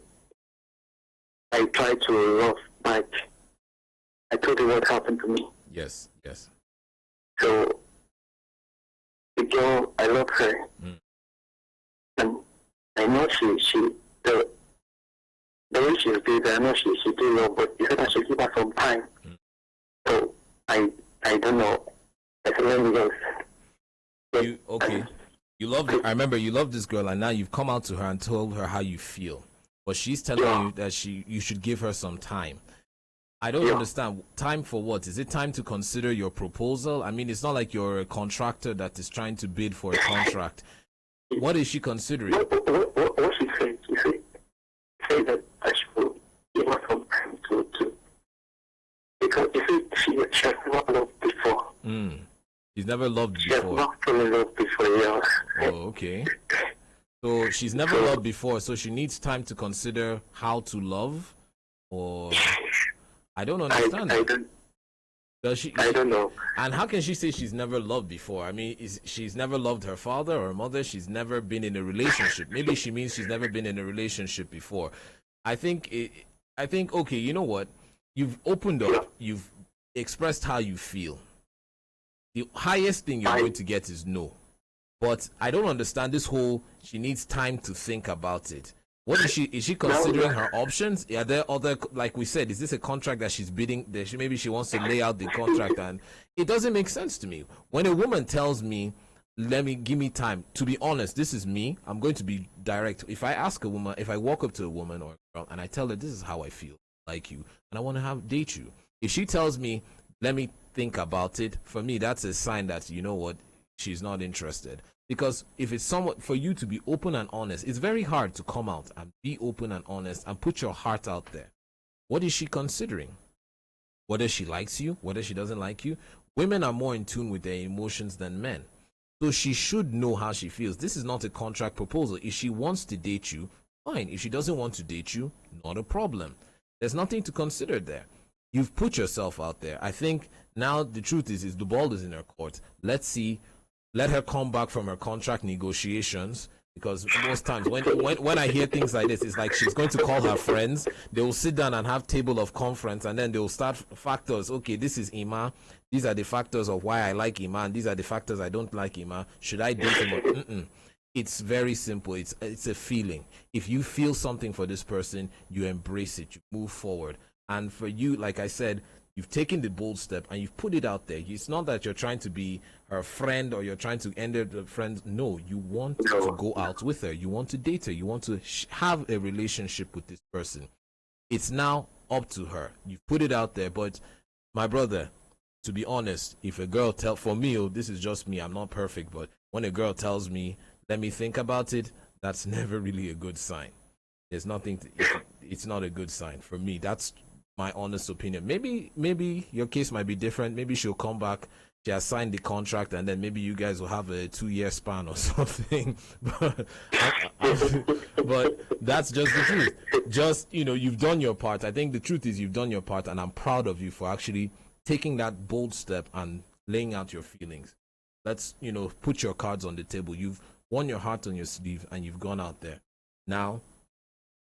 I tried to love, but I told you what happened to me. Yes, yes. So the girl, I love her, and I know the way she's busy, I know she do love, but she said I should give her some time. So I don't know. I said let me go. Okay. You love. I remember you love this girl, and now you've come out to her and told her how you feel. But she's telling you that you should give her some time. I don't understand. Time for what? Is it time to consider your proposal? I mean, it's not like you're a contractor that is trying to bid for a contract. What is she considering? What she said? She said that I should give her some time to because you see, she has never loved before. She's never loved before. She has not truly loved before, yeah. Oh, okay. So she's never loved before, so she needs time to consider how to love, or I don't understand. I don't know. And how can she say she's never loved before? I mean, she's never loved her father or her mother? She's never been in a relationship. Maybe she means she's never been in a relationship before. I think I think, okay, you know what? You've opened up. You've expressed how you feel. The highest thing you're going to get is no. But I don't understand this whole she needs time to think about it. What is she considering her options? Are there other, like we said, is this a contract that she's bidding that maybe she wants to lay out the contract? And it doesn't make sense to me. When a woman tells me, give me time, to be honest, this is me, I'm going to be direct. If I ask a woman, if I walk up to a woman or a girl and I tell her this is how I feel like you and I want to date you, if she tells me let me think about it, for me that's a sign that, you know what, she's not interested. Because if it's somewhat for you to be open and honest, it's very hard to come out and be open and honest and put your heart out there. What is she considering? Whether she likes you, whether she doesn't like you. Women are more in tune with their emotions than men. So she should know how she feels. This is not a contract proposal. If she wants to date you, fine. If she doesn't want to date you, not a problem. There's nothing to consider there. You've put yourself out there. I think now the truth is the ball is in her court. Let's see. Let her come back from her contract negotiations, because most times when I hear things like this, it's like she's going to call her friends. They will sit down and have table of conference, and then they will start factors. Okay, this is Ima. These are the factors of why I like Ima, and these are the factors I don't like Ima. Should I date him? It's very simple. It's a feeling. If you feel something for this person, you embrace it. You move forward. And for you, like I said, you've taken the bold step and you've put it out there. It's not that you're trying to be her friend or you're trying to end her friend. No, you want to go out with her. You want to date her. You want to have a relationship with this person. It's now up to her. You've put it out there. But my brother, to be honest, if a girl for me, this is just me, I'm not perfect, but when a girl tells me, let me think about it, that's never really a good sign. There's nothing, it's not a good sign for me. That's my honest opinion. Maybe your case might be different. Maybe she'll come back, she has signed the contract, and then maybe you guys will have a 2-year span or something. But that's just the truth. Just, you've done your part. I think the truth is you've done your part, and I'm proud of you for actually taking that bold step and laying out your feelings. Let's, put your cards on the table. You've worn your heart on your sleeve and you've gone out there. Now,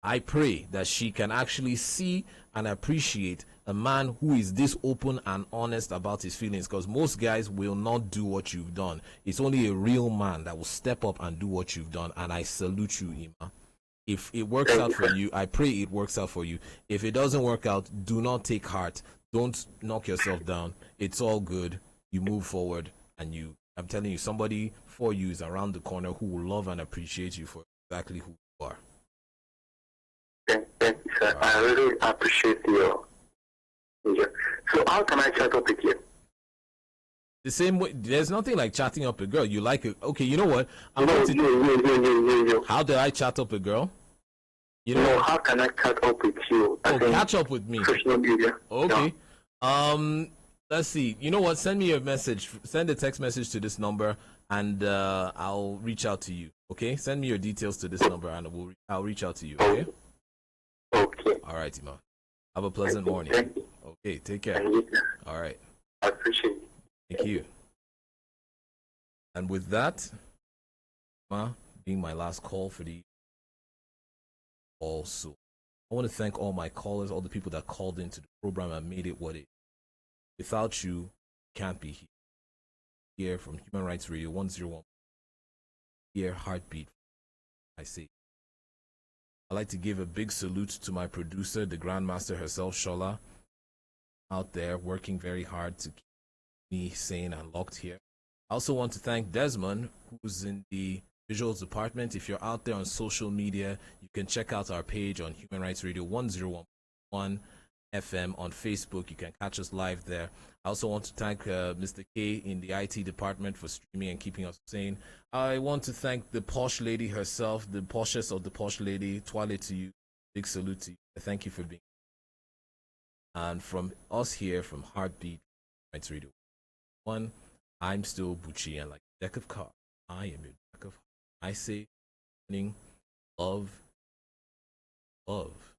I pray that she can actually see and appreciate a man who is this open and honest about his feelings, because most guys will not do what you've done. It's only a real man that will step up and do what you've done, and I salute you, Ima. If it works out for you, I pray it works out for you. If it doesn't work out, do not take heart. Don't knock yourself down. It's all good. You move forward, and I'm telling you, somebody for you is around the corner who will love and appreciate you for exactly who you are. Thank you, sir. Right. I really appreciate your. So how can I chat up with you? The same way. There's nothing like chatting up a girl. You like it? Okay, you know what? How do I chat up a girl? How can I chat up with you? Catch up with me. Social media. Okay. Yeah. Let's see. You know what? Send me a message. Send a text message to this number, and I'll reach out to you. Okay? Send me your details to this number, and I'll reach out to you. Okay? Okay. All right, Ima. Have a pleasant morning. Thank you. Okay, take care. All right. I appreciate it. Thank you. And with that, Ima being my last call for the also, I want to thank all my callers, all the people that called into the program and made it what it is. Without you, can't be here. Here from Human Rights Radio 101. Here, Heartbeat. I say. I'd like to give a big salute to my producer, the Grandmaster herself, Shola, out there working very hard to keep me sane and locked here. I also want to thank Desmond, who's in the visuals department. If you're out there on social media, you can check out our page on Human Rights Radio 101.1 FM on Facebook. You can catch us live there. I also want to thank Mr. K in the IT department for streaming and keeping us sane. I want to thank the posh lady herself, the poshest of the posh lady. Twale to you. Big salute to you. Thank you for being here. And from us here from Heartbeat Rights Radio 1, I'm still Bucci, and like a deck of cards, I am your deck of cards. I say, love, love.